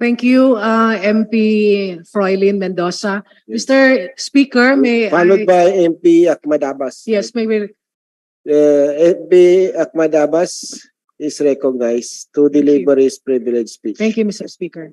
Thank you, MP Froilin Mendoza. Mr. Speaker, may Followed by MP Akmadabas. Yes, may we... MP Akmadabas is recognized to deliver his privileged speech. Thank you, Mr. Speaker.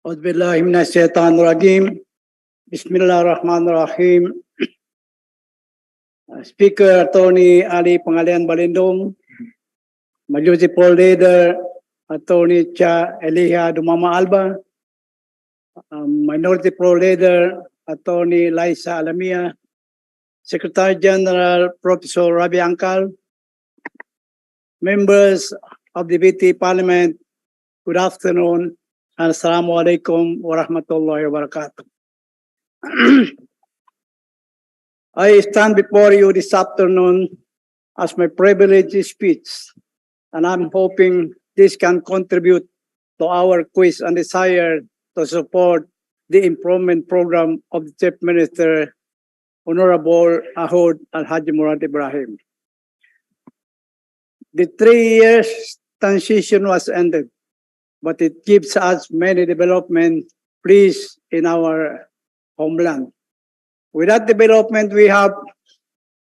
A'udzubillahi minasyaitanirrajim. Bismillahirrahmanirrahim. Speaker Attorney Ali Pangalian Balindong, Majority Poll Leader Attorney Cha Elia Dumama Alba, Minority Poll Leader Attorney Liza Alamia, Secretary General Professor Rabi Angkal, members of the BTA Parliament, good afternoon. Assalamu alaikum wa rahmatullahi wa barakatuh. I stand before you this afternoon as my privileged speech, and I'm hoping this can contribute to our quest and desire to support the improvement program of the Chief Minister, Honorable Ahod Al-Haji Murad Ibrahim. The 3 years transition was ended, but it gives us many development please in our homeland. With that development we have,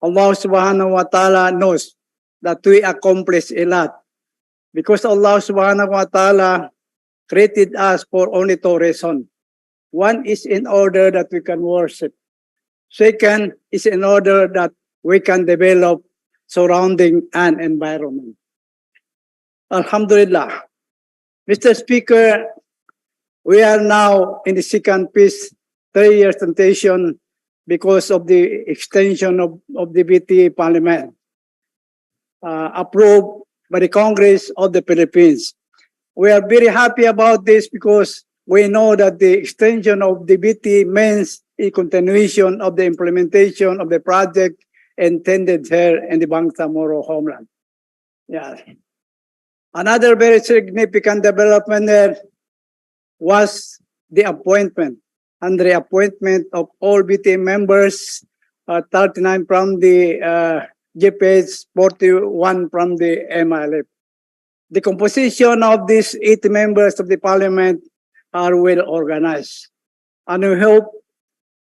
Allah subhanahu wa ta'ala knows that we accomplished a lot. because Allah subhanahu wa ta'ala created us for only two reasons. One is in order that we can worship. Second is in order that we can develop surrounding and environment. Alhamdulillah. Mr. Speaker, we are now in the second phase, 3 years transition because of the extension of the BTA Parliament approved by the Congress of the Philippines. We are very happy about this because we know that the extension of the BTA means a continuation of the implementation of the project intended here in the Bangsamoro homeland. Yeah. Another very significant development there was the appointment and reappointment of all BTA members, 39 from the GPS, 41 from the MLF. The composition of these 8 members of the parliament are well organized. And we hope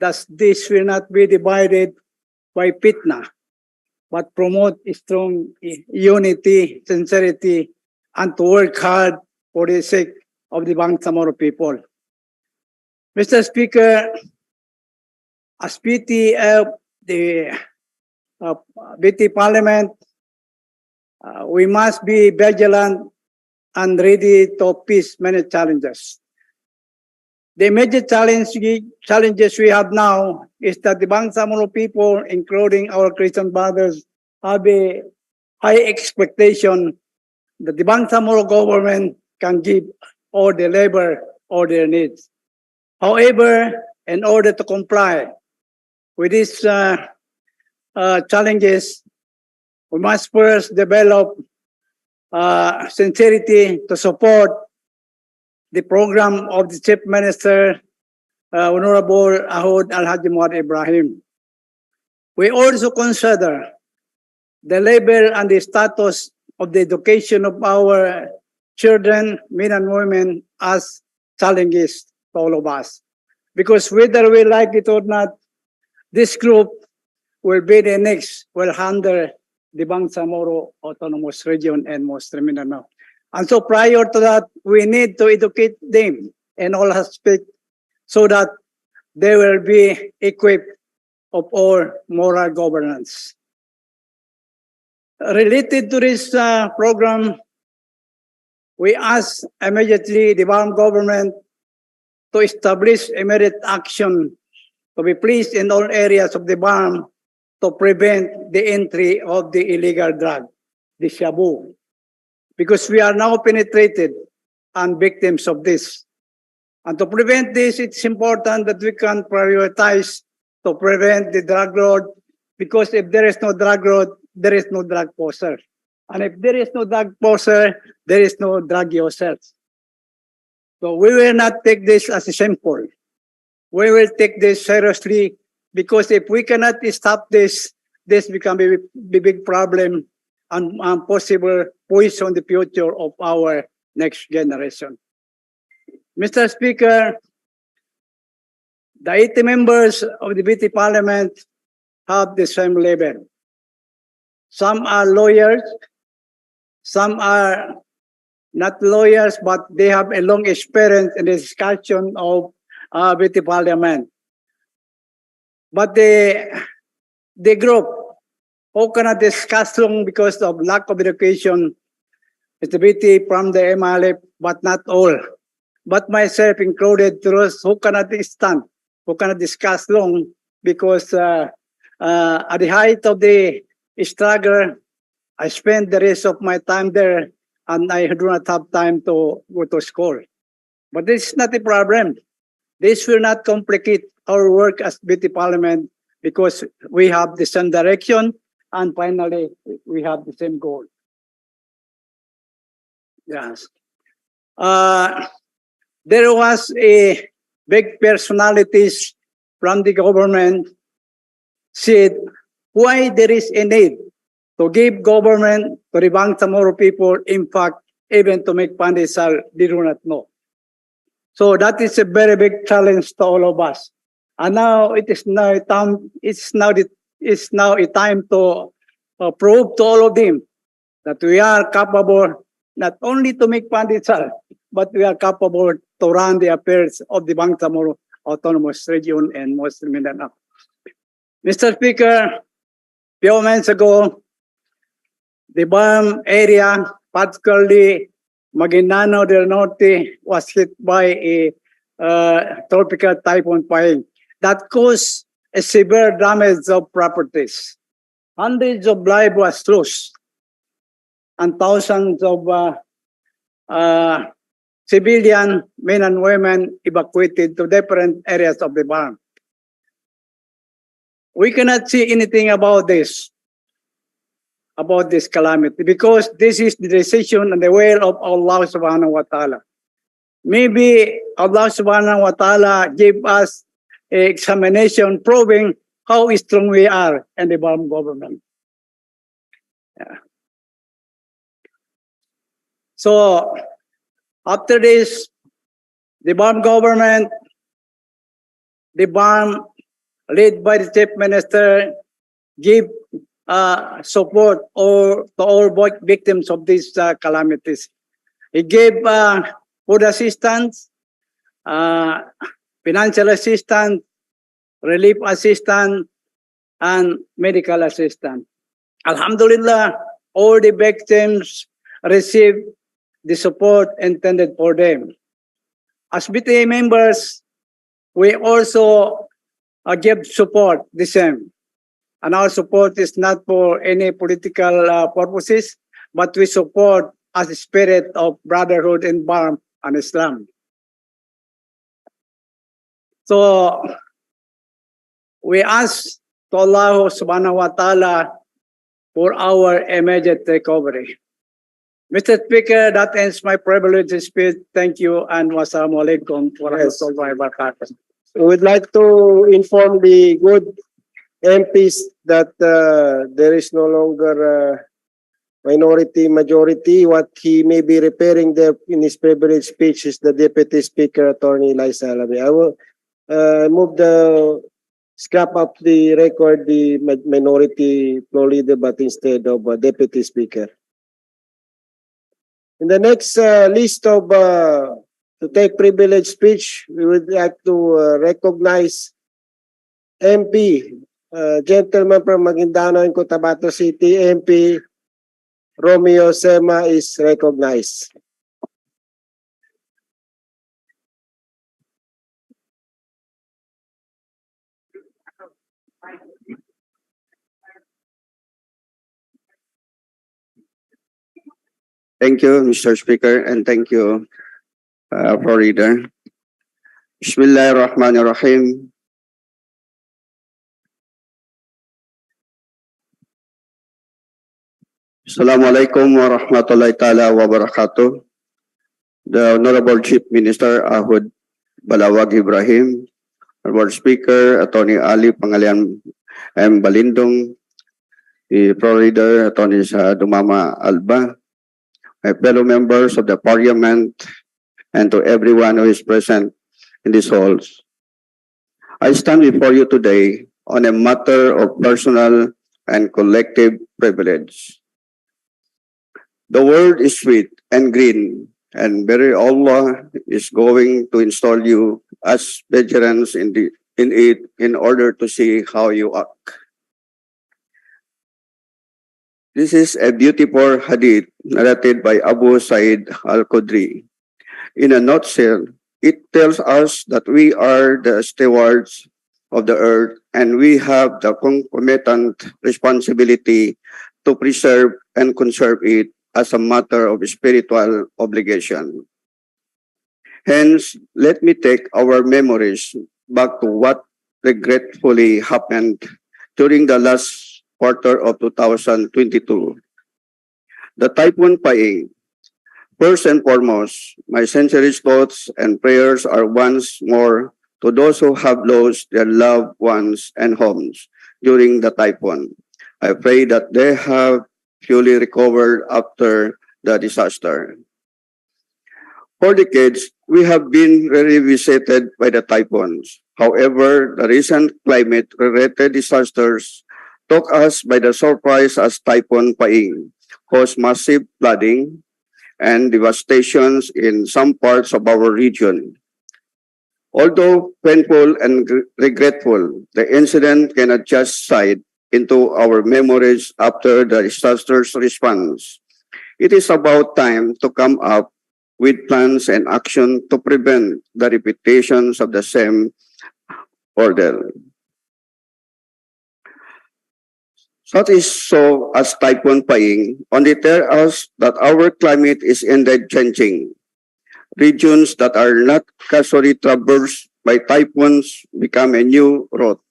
that this will not be divided by fitna, but promote strong unity, sincerity, and to work hard for the sake of the Bangsamoro people. Mr. Speaker, as BTA, the BTA Parliament, we must be vigilant and ready to face many challenges. The major challenges we have now is that the Bangsamoro people, including our Christian brothers, have a high expectation that the Bangsamoro government can give all the labor, all their needs. However, in order to comply with these challenges, we must first develop sincerity to support the program of the Chief Minister, Honorable Ahod Al-Haji Muhammad Ibrahim. We also consider the level and the status of the education of our children, men and women, as challenges to all of us. Because whether we like it or not, this group will be the next, will handle the Bangsamoro Autonomous Region and Muslim Mindanao. And so prior to that, we need to educate them in all aspects so that they will be equipped of all moral governance. Related to this program, we ask immediately the Bam government to establish immediate action to be placed in all areas of the Bam to prevent the entry of the illegal drug, the shabu. Because we are now penetrated and victims of this. And to prevent this, it's important that we can prioritize to prevent the drug road, because if there is no drug road, there is no drug poser. And if there is no drug poser, there is no drug user. So we will not take this as a simple. We will take this seriously, because if we cannot stop this, this becomes a big problem and possible poison the future of our next generation. Mr. Speaker, the 80 members of the BTA Parliament have the same level. Some are lawyers, some are not lawyers, but they have a long experience in the discussion of BTA Parliament. But the group who cannot discuss long because of lack of education is the BTA from the MLF, but not all. But myself included, those who cannot stand, who cannot discuss long because at the height of the struggle, I spent the rest of my time there and I do not have time to go to school. But this is not a problem. This will not complicate our work as BTA Parliament because we have the same direction and finally we have the same goal. Yes. There was a big personalities from the government said why there is a need to give government to the Bangsamoro people, in fact, even to make pandesal, they do not know. So that is a very big challenge to all of us. And now it is now a time, it's now a time to prove to all of them that we are capable not only to make fund itself, but we are capable to run the affairs of the Bangsamoro Autonomous Region and Muslim Mindanao. Mr. Speaker, few months ago, the BAM area, particularly Maguindanao del Norte, was hit by a tropical typhoon Paeng that caused a severe damage of properties. Hundreds of lives was lost, and thousands of civilian men and women evacuated to different areas of the BAM. We cannot see anything about this calamity, because this is the decision and the will of Allah subhanahu wa ta'ala. Maybe Allah subhanahu wa ta'ala gave us an examination proving how strong we are in the BAM government. Yeah. So after this, the BAM government, the BAM led by the Chief Minister, give support to all victims of these calamities. He gave food assistance, financial assistance, relief assistance, and medical assistance. Alhamdulillah, all the victims received the support intended for them. As BTA members, we also give support the same. And our support is not for any political purposes, but we support as a spirit of brotherhood in BAM and Islam. So we ask to Allah subhanahu wa ta'ala for our immediate recovery. Mr. Speaker, that ends my privileged speech. Thank you, and wassalamu alaikum wa rahmatullahi wa barakatuh. We would like to inform the good MPs that there is no longer minority majority. What he may be referring there in his privilege speech is the Deputy Speaker, Attorney Liza Alami. I will move the scrap up the record, the minority floor leader, but instead of Deputy Speaker. In the next list of to take privilege speech, we would like to recognize MP, gentleman from Maguindanao and Cotabato City, MP Romeo Sema is recognized. Thank you, Mr. Speaker, and thank you, Floor Leader. Bismillahirrahmanirrahim. Assalamualaikum warahmatullahi ta'ala wabarakatuh. The Honorable Chief Minister Ahud Balawag Ibrahim, Honorable Speaker Attorney Ali Pangalian M. Balindong, the Floor Leader Attorney Dumama Alba, my fellow members of the Parliament, and to everyone who is present in these halls. I stand before you today on a matter of personal and collective privilege. The world is sweet and green, and very Allah is going to install you as veterans in it in order to see how you act. This is a beautiful hadith narrated by Abu Sa'id al-Khudri. In a nutshell, it tells us that we are the stewards of the earth and we have the concomitant responsibility to preserve and conserve it as a matter of spiritual obligation. Hence, let me take our memories back to what regretfully happened during the last quarter of 2022. The Typhoon Paeng. First and foremost, my sincerest thoughts and prayers are once more to those who have lost their loved ones and homes during the typhoon. I pray that they have fully recovered after the disaster. For decades, we have been revisited by the typhoons. However, the recent climate-related disasters took us by the surprise as Typhoon Paeng caused massive flooding and devastations in some parts of our region. Although painful and regretful, the incident cannot just slide into our memories after the disaster's response. It is about time to come up with plans and action to prevent the repetitions of the same order. Such is so as Typhoon Paing only tell us that our climate is indeed changing. Regions that are not casually traversed by typhoons become a new route.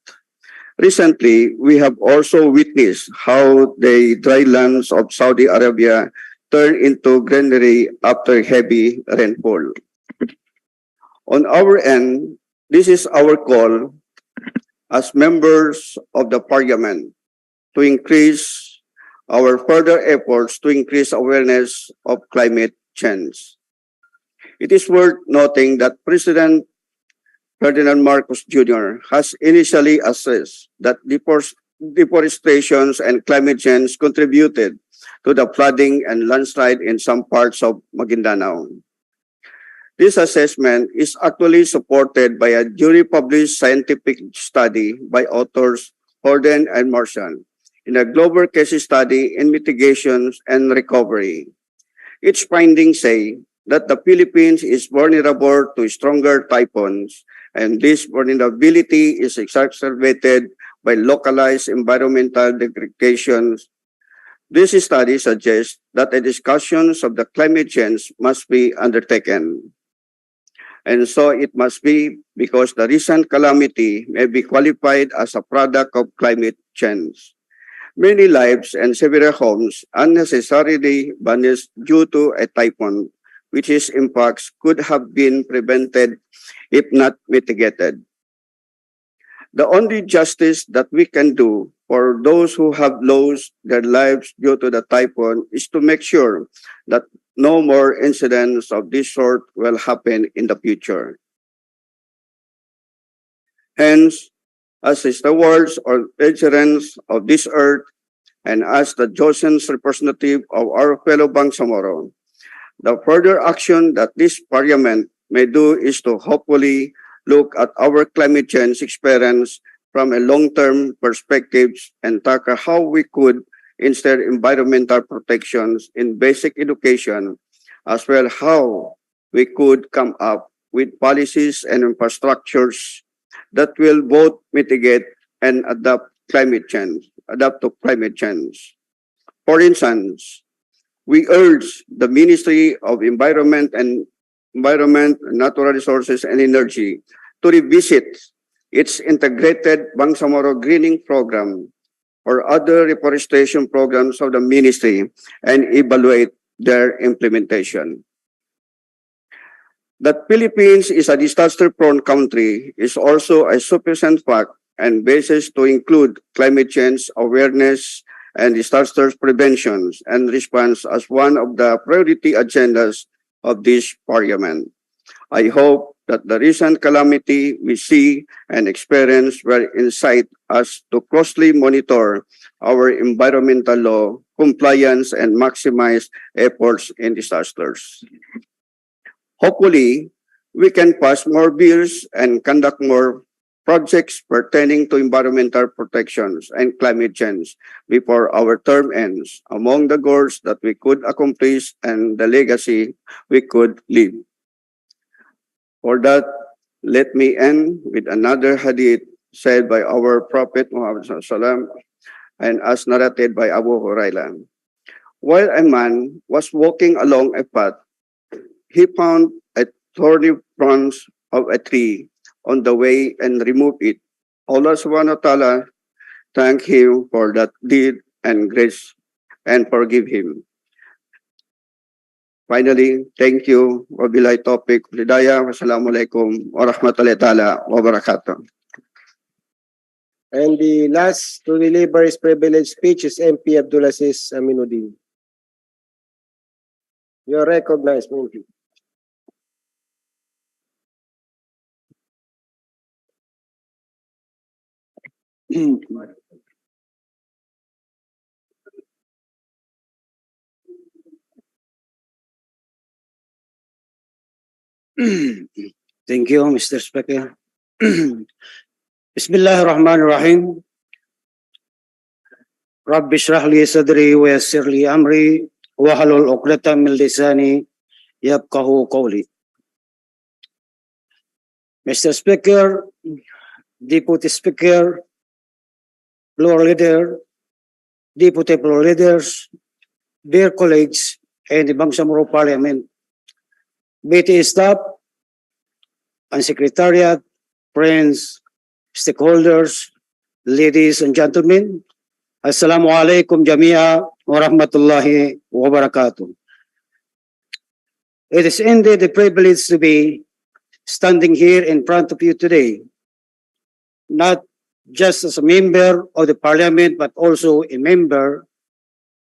Recently, we have also witnessed how the dry lands of Saudi Arabia turn into greenery after heavy rainfall. On our end, this is our call as members of the Parliament to increase our further efforts to increase awareness of climate change. It is worth noting that President Ferdinand Marcos Jr. has initially assessed that deforestation and climate change contributed to the flooding and landslide in some parts of Maguindanao. This assessment is actually supported by a jury-published scientific study by authors Horden and Marshall in a global case study in mitigations and recovery. Its findings say that the Philippines is vulnerable to stronger typhoons, and this vulnerability is exacerbated by localized environmental degradations. This study suggests that the discussions of the climate change must be undertaken. And so it must be because the recent calamity may be qualified as a product of climate change. Many lives and several homes unnecessarily vanished due to a typhoon, which its impacts could have been prevented if not mitigated. The only justice that we can do for those who have lost their lives due to the typhoon is to make sure that no more incidents of this sort will happen in the future. Hence, as stewards or vigilants of this earth, and as the chosen representative of our fellow Bangsamoro, the further action that this Parliament may do is to hopefully look at our climate change experience from a long-term perspective and tackle how we could instead environmental protections in basic education, as well how we could come up with policies and infrastructures that will both mitigate and adapt to climate change. For instance, we urge the Ministry of Environment, Natural Resources and Energy to revisit its integrated Bangsamoro greening program or other reforestation programs of the ministry and evaluate their implementation. That Philippines is a disaster-prone country is also a sufficient fact and basis to include climate change awareness and disaster prevention and response as one of the priority agendas of this Parliament. I hope that the recent calamity we see and experience will incite us to closely monitor our environmental law compliance and maximize efforts in disasters. Hopefully, we can pass more bills and conduct more projects pertaining to environmental protections and climate change before our term ends, among the goals that we could accomplish and the legacy we could leave. For that, let me end with another hadith said by our Prophet Muhammad SAW and as narrated by Abu Hurairah. While a man was walking along a path, he found a thorny branch of a tree on the way and removed it. Allah subhanahu wa ta'ala thank him for that deed and grace and forgive him. Finally, thank you. Wabillahi taufiq hidayah. Wassalamualaikum warahmatullahi ta'ala wabarakatuh. And the last to deliver his privileged speech is MP Abdulaziz Aminuddin. You are recognized, MP. Thank you, Mr. Speaker. Bismillahirrahmanirrahim. Rabbi shrah li sadri wa yassir li amri wa halul 'uqdatam min lisani yafqahu qawli. Mr. Speaker, Deputy Speaker, Floor Leader, Deputy Floor Leaders, dear colleagues, and the Bangsamoro Parliament, BTA staff, and Secretariat, friends, stakeholders, ladies and gentlemen, Assalamu alaikum jami'a wa rahmatullahi wa barakatuh. It is indeed a privilege to be standing here in front of you today, not just as a member of the Parliament, but also a member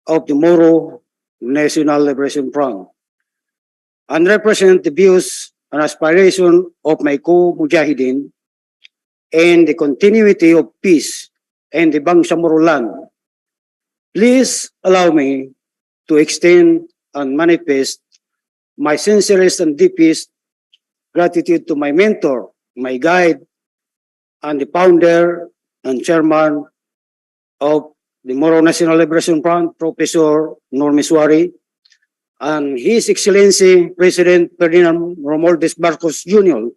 of the Moro National Liberation Front, and represent the views and aspiration of my co-mujahideen and the continuity of peace in the Bangsamoro land. Please allow me to extend and manifest my sincerest and deepest gratitude to my mentor, my guide, and the founder and chairman of the Moro National Liberation Front, Professor Normiswari, and His Excellency President Ferdinand Romualdez Marcos Jr.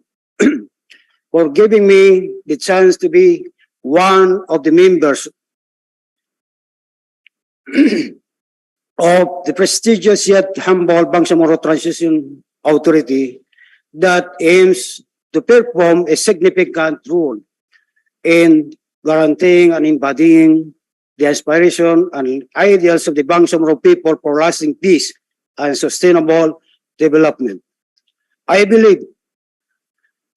for giving me the chance to be one of the members of the prestigious yet humble Bangsamoro Transition Authority that aims to perform a significant role in guaranteeing and embodying the aspiration and ideals of the Bangsamoro people for lasting peace and sustainable development. I believe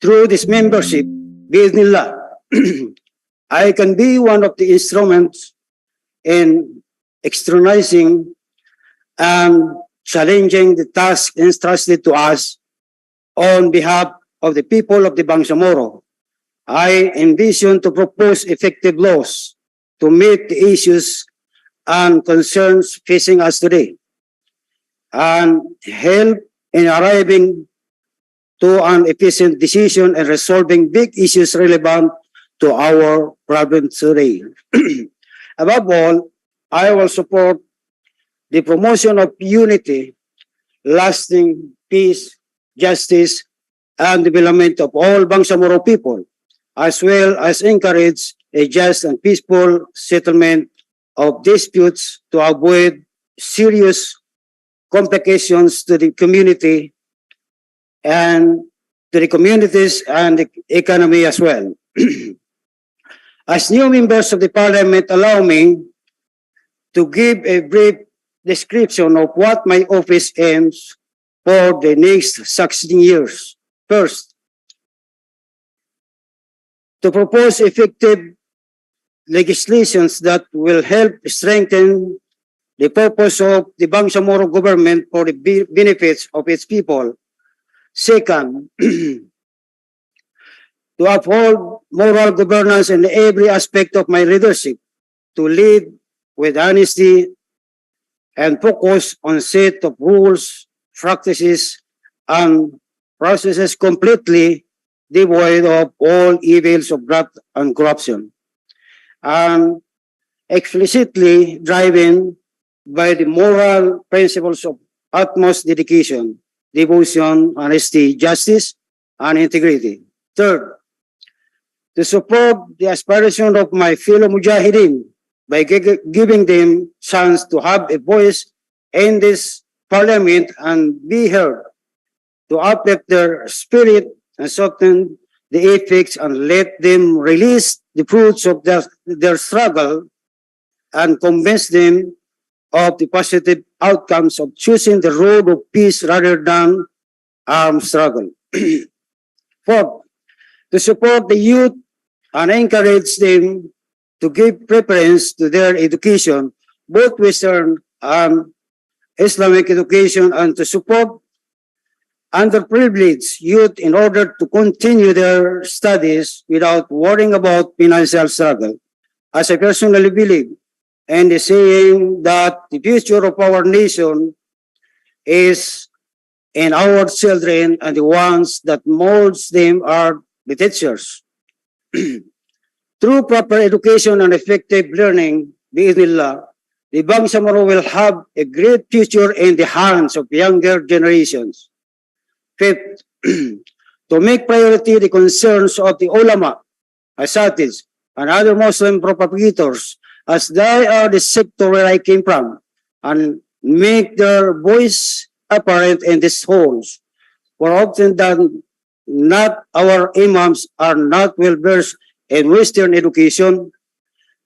through this membership, Bismillah, I can be one of the instruments in externalizing and challenging the task entrusted to us on behalf of the people of the Bangsamoro. I envision to propose effective laws to meet the issues and concerns facing us today, and help in arriving to an efficient decision and resolving big issues relevant to our province today. Above all, I will support the promotion of unity, lasting peace, justice, and development of all Bangsamoro people, as well as encourage a just and peaceful settlement of disputes to avoid serious complications to the community and to the communities and the economy as well. As new members of the Parliament, allow me to give a brief description of what my office aims for the next 16 years. First, to propose effective legislations that will help strengthen the purpose of the Bangsamoro government for the benefits of its people. Second, to uphold moral governance in every aspect of my leadership, to lead with honesty and focus on set of rules, practices, and processes completely devoid of all evils of graft and corruption, and explicitly driven by the moral principles of utmost dedication, devotion, honesty, justice, and integrity. Third, to support the aspiration of my fellow mujahideen by giving them chance to have a voice in this parliament and be heard, to uplift their spirit and soften the effects and let them release the fruits of their struggle and convince them of the positive outcomes of choosing the road of peace rather than armed struggle. Fourth, to support the youth and encourage them to give preference to their education, both Western and Islamic education, and to support underprivileged youth in order to continue their studies without worrying about financial struggle. As I personally believe, and the saying that the future of our nation is and our children and the ones that molds them are the teachers. Through proper education and effective learning, bi'idhnillah, the Bangsamoro will have a great future in the hands of younger generations. Fifth, to make priority the concerns of the ulama, asatids, and other Muslim propagators, as they are the sector where I came from, and make their voice apparent in these halls. For often than not, our imams are not well versed in Western education.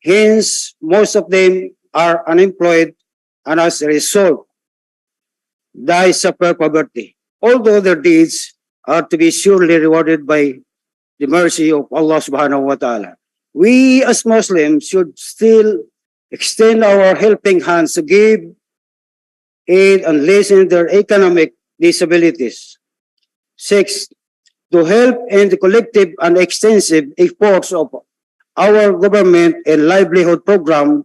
Hence, most of them are unemployed, and as a result, they suffer poverty. Although their deeds are to be surely rewarded by the mercy of Allah subhanahu wa ta'ala. We as Muslims should still extend our helping hands to give aid and lessen their economic disabilities. Six, to help in the collective and extensive efforts of our government and livelihood program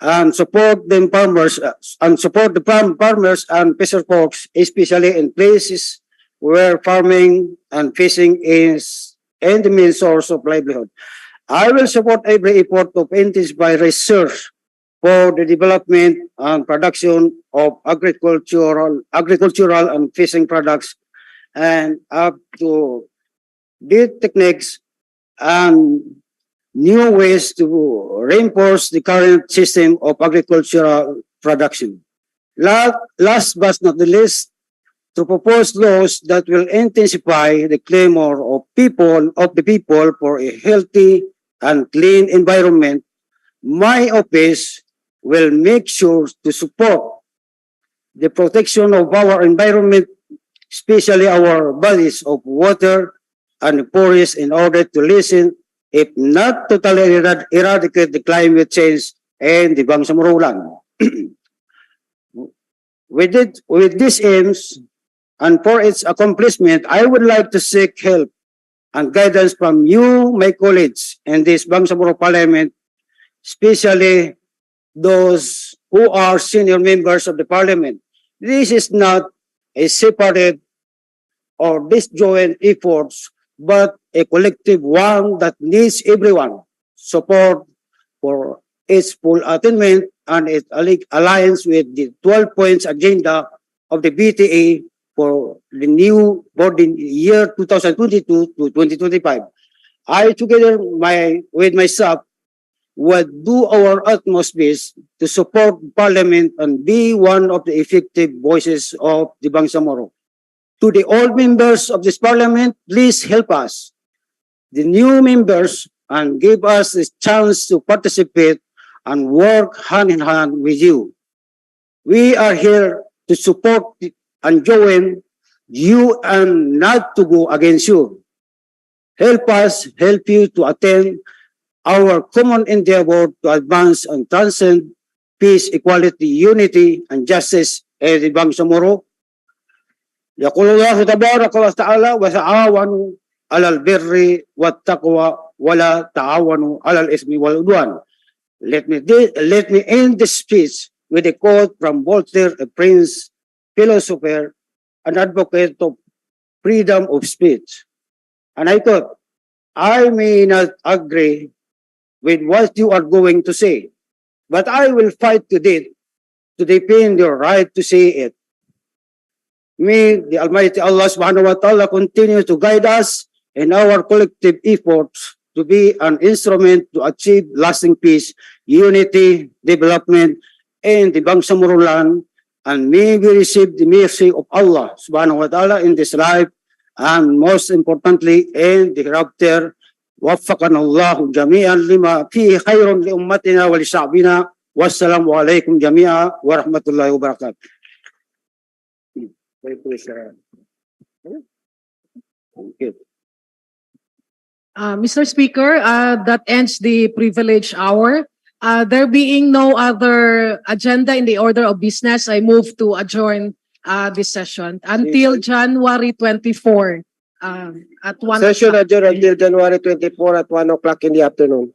and support the farmers and fisher folks, especially in places where farming and fishing is the main source of livelihood. I will support every effort to intensify research for the development and production of agricultural and fishing products, and up to these techniques and new ways to reinforce the current system of agricultural production. Last but not the least, to propose laws that will intensify the clamor of the people for a healthy and clean environment. My office will make sure to support the protection of our environment, especially our bodies of water and forests, in order to lessen, if not totally eradicate, the climate change and the Bangsamoro land. With these aims and for its accomplishment, I would like to seek help and guidance from you, my colleagues, in this Bangsamoro Parliament, especially those who are senior members of the Parliament. This is not a separate or disjoint efforts, but a collective one that needs everyone support for its full attainment and its alliance with the 12 points agenda of the BTA for the year 2022 to 2025. I, together with myself, will do our utmost best to support Parliament and be one of the effective voices of the Bangsamoro. To the old members of this Parliament, please help us, the new members, and give us the chance to participate and work hand in hand with you. We are here to support and join you and not to go against you. Help us help you to attain our common endeavor to advance and transcend peace, equality, unity, and justice in the Bangsamoro. يقول الله تبارك وتعالى وتعاونوا على البر والتقوى ولا تعاونوا على الإثم والعدوان. Let me end this speech with a quote from Voltaire, a French philosopher, an advocate of freedom of speech. And I thought, I may not agree with what you are going to say, but I will fight to defend your right to say it. May the Almighty Allah subhanahu wa ta'ala continue to guide us in our collective efforts to be an instrument to achieve lasting peace, unity, development in the Bangsamoro land, and may we receive the mercy of Allah subhanahu wa ta'ala in this life, and most importantly in the hereafter. وفقنا الله جميعا لما فيه خير لأمتنا ولشعبنا والسلام عليكم جميعا ورحمة الله وبركاته. Mr. Speaker, that ends the privilege hour. There being no other agenda in the order of business, I move to adjourn this session until January 24 at 1 Session adjourned until January 24 at 1 o'clock in the afternoon.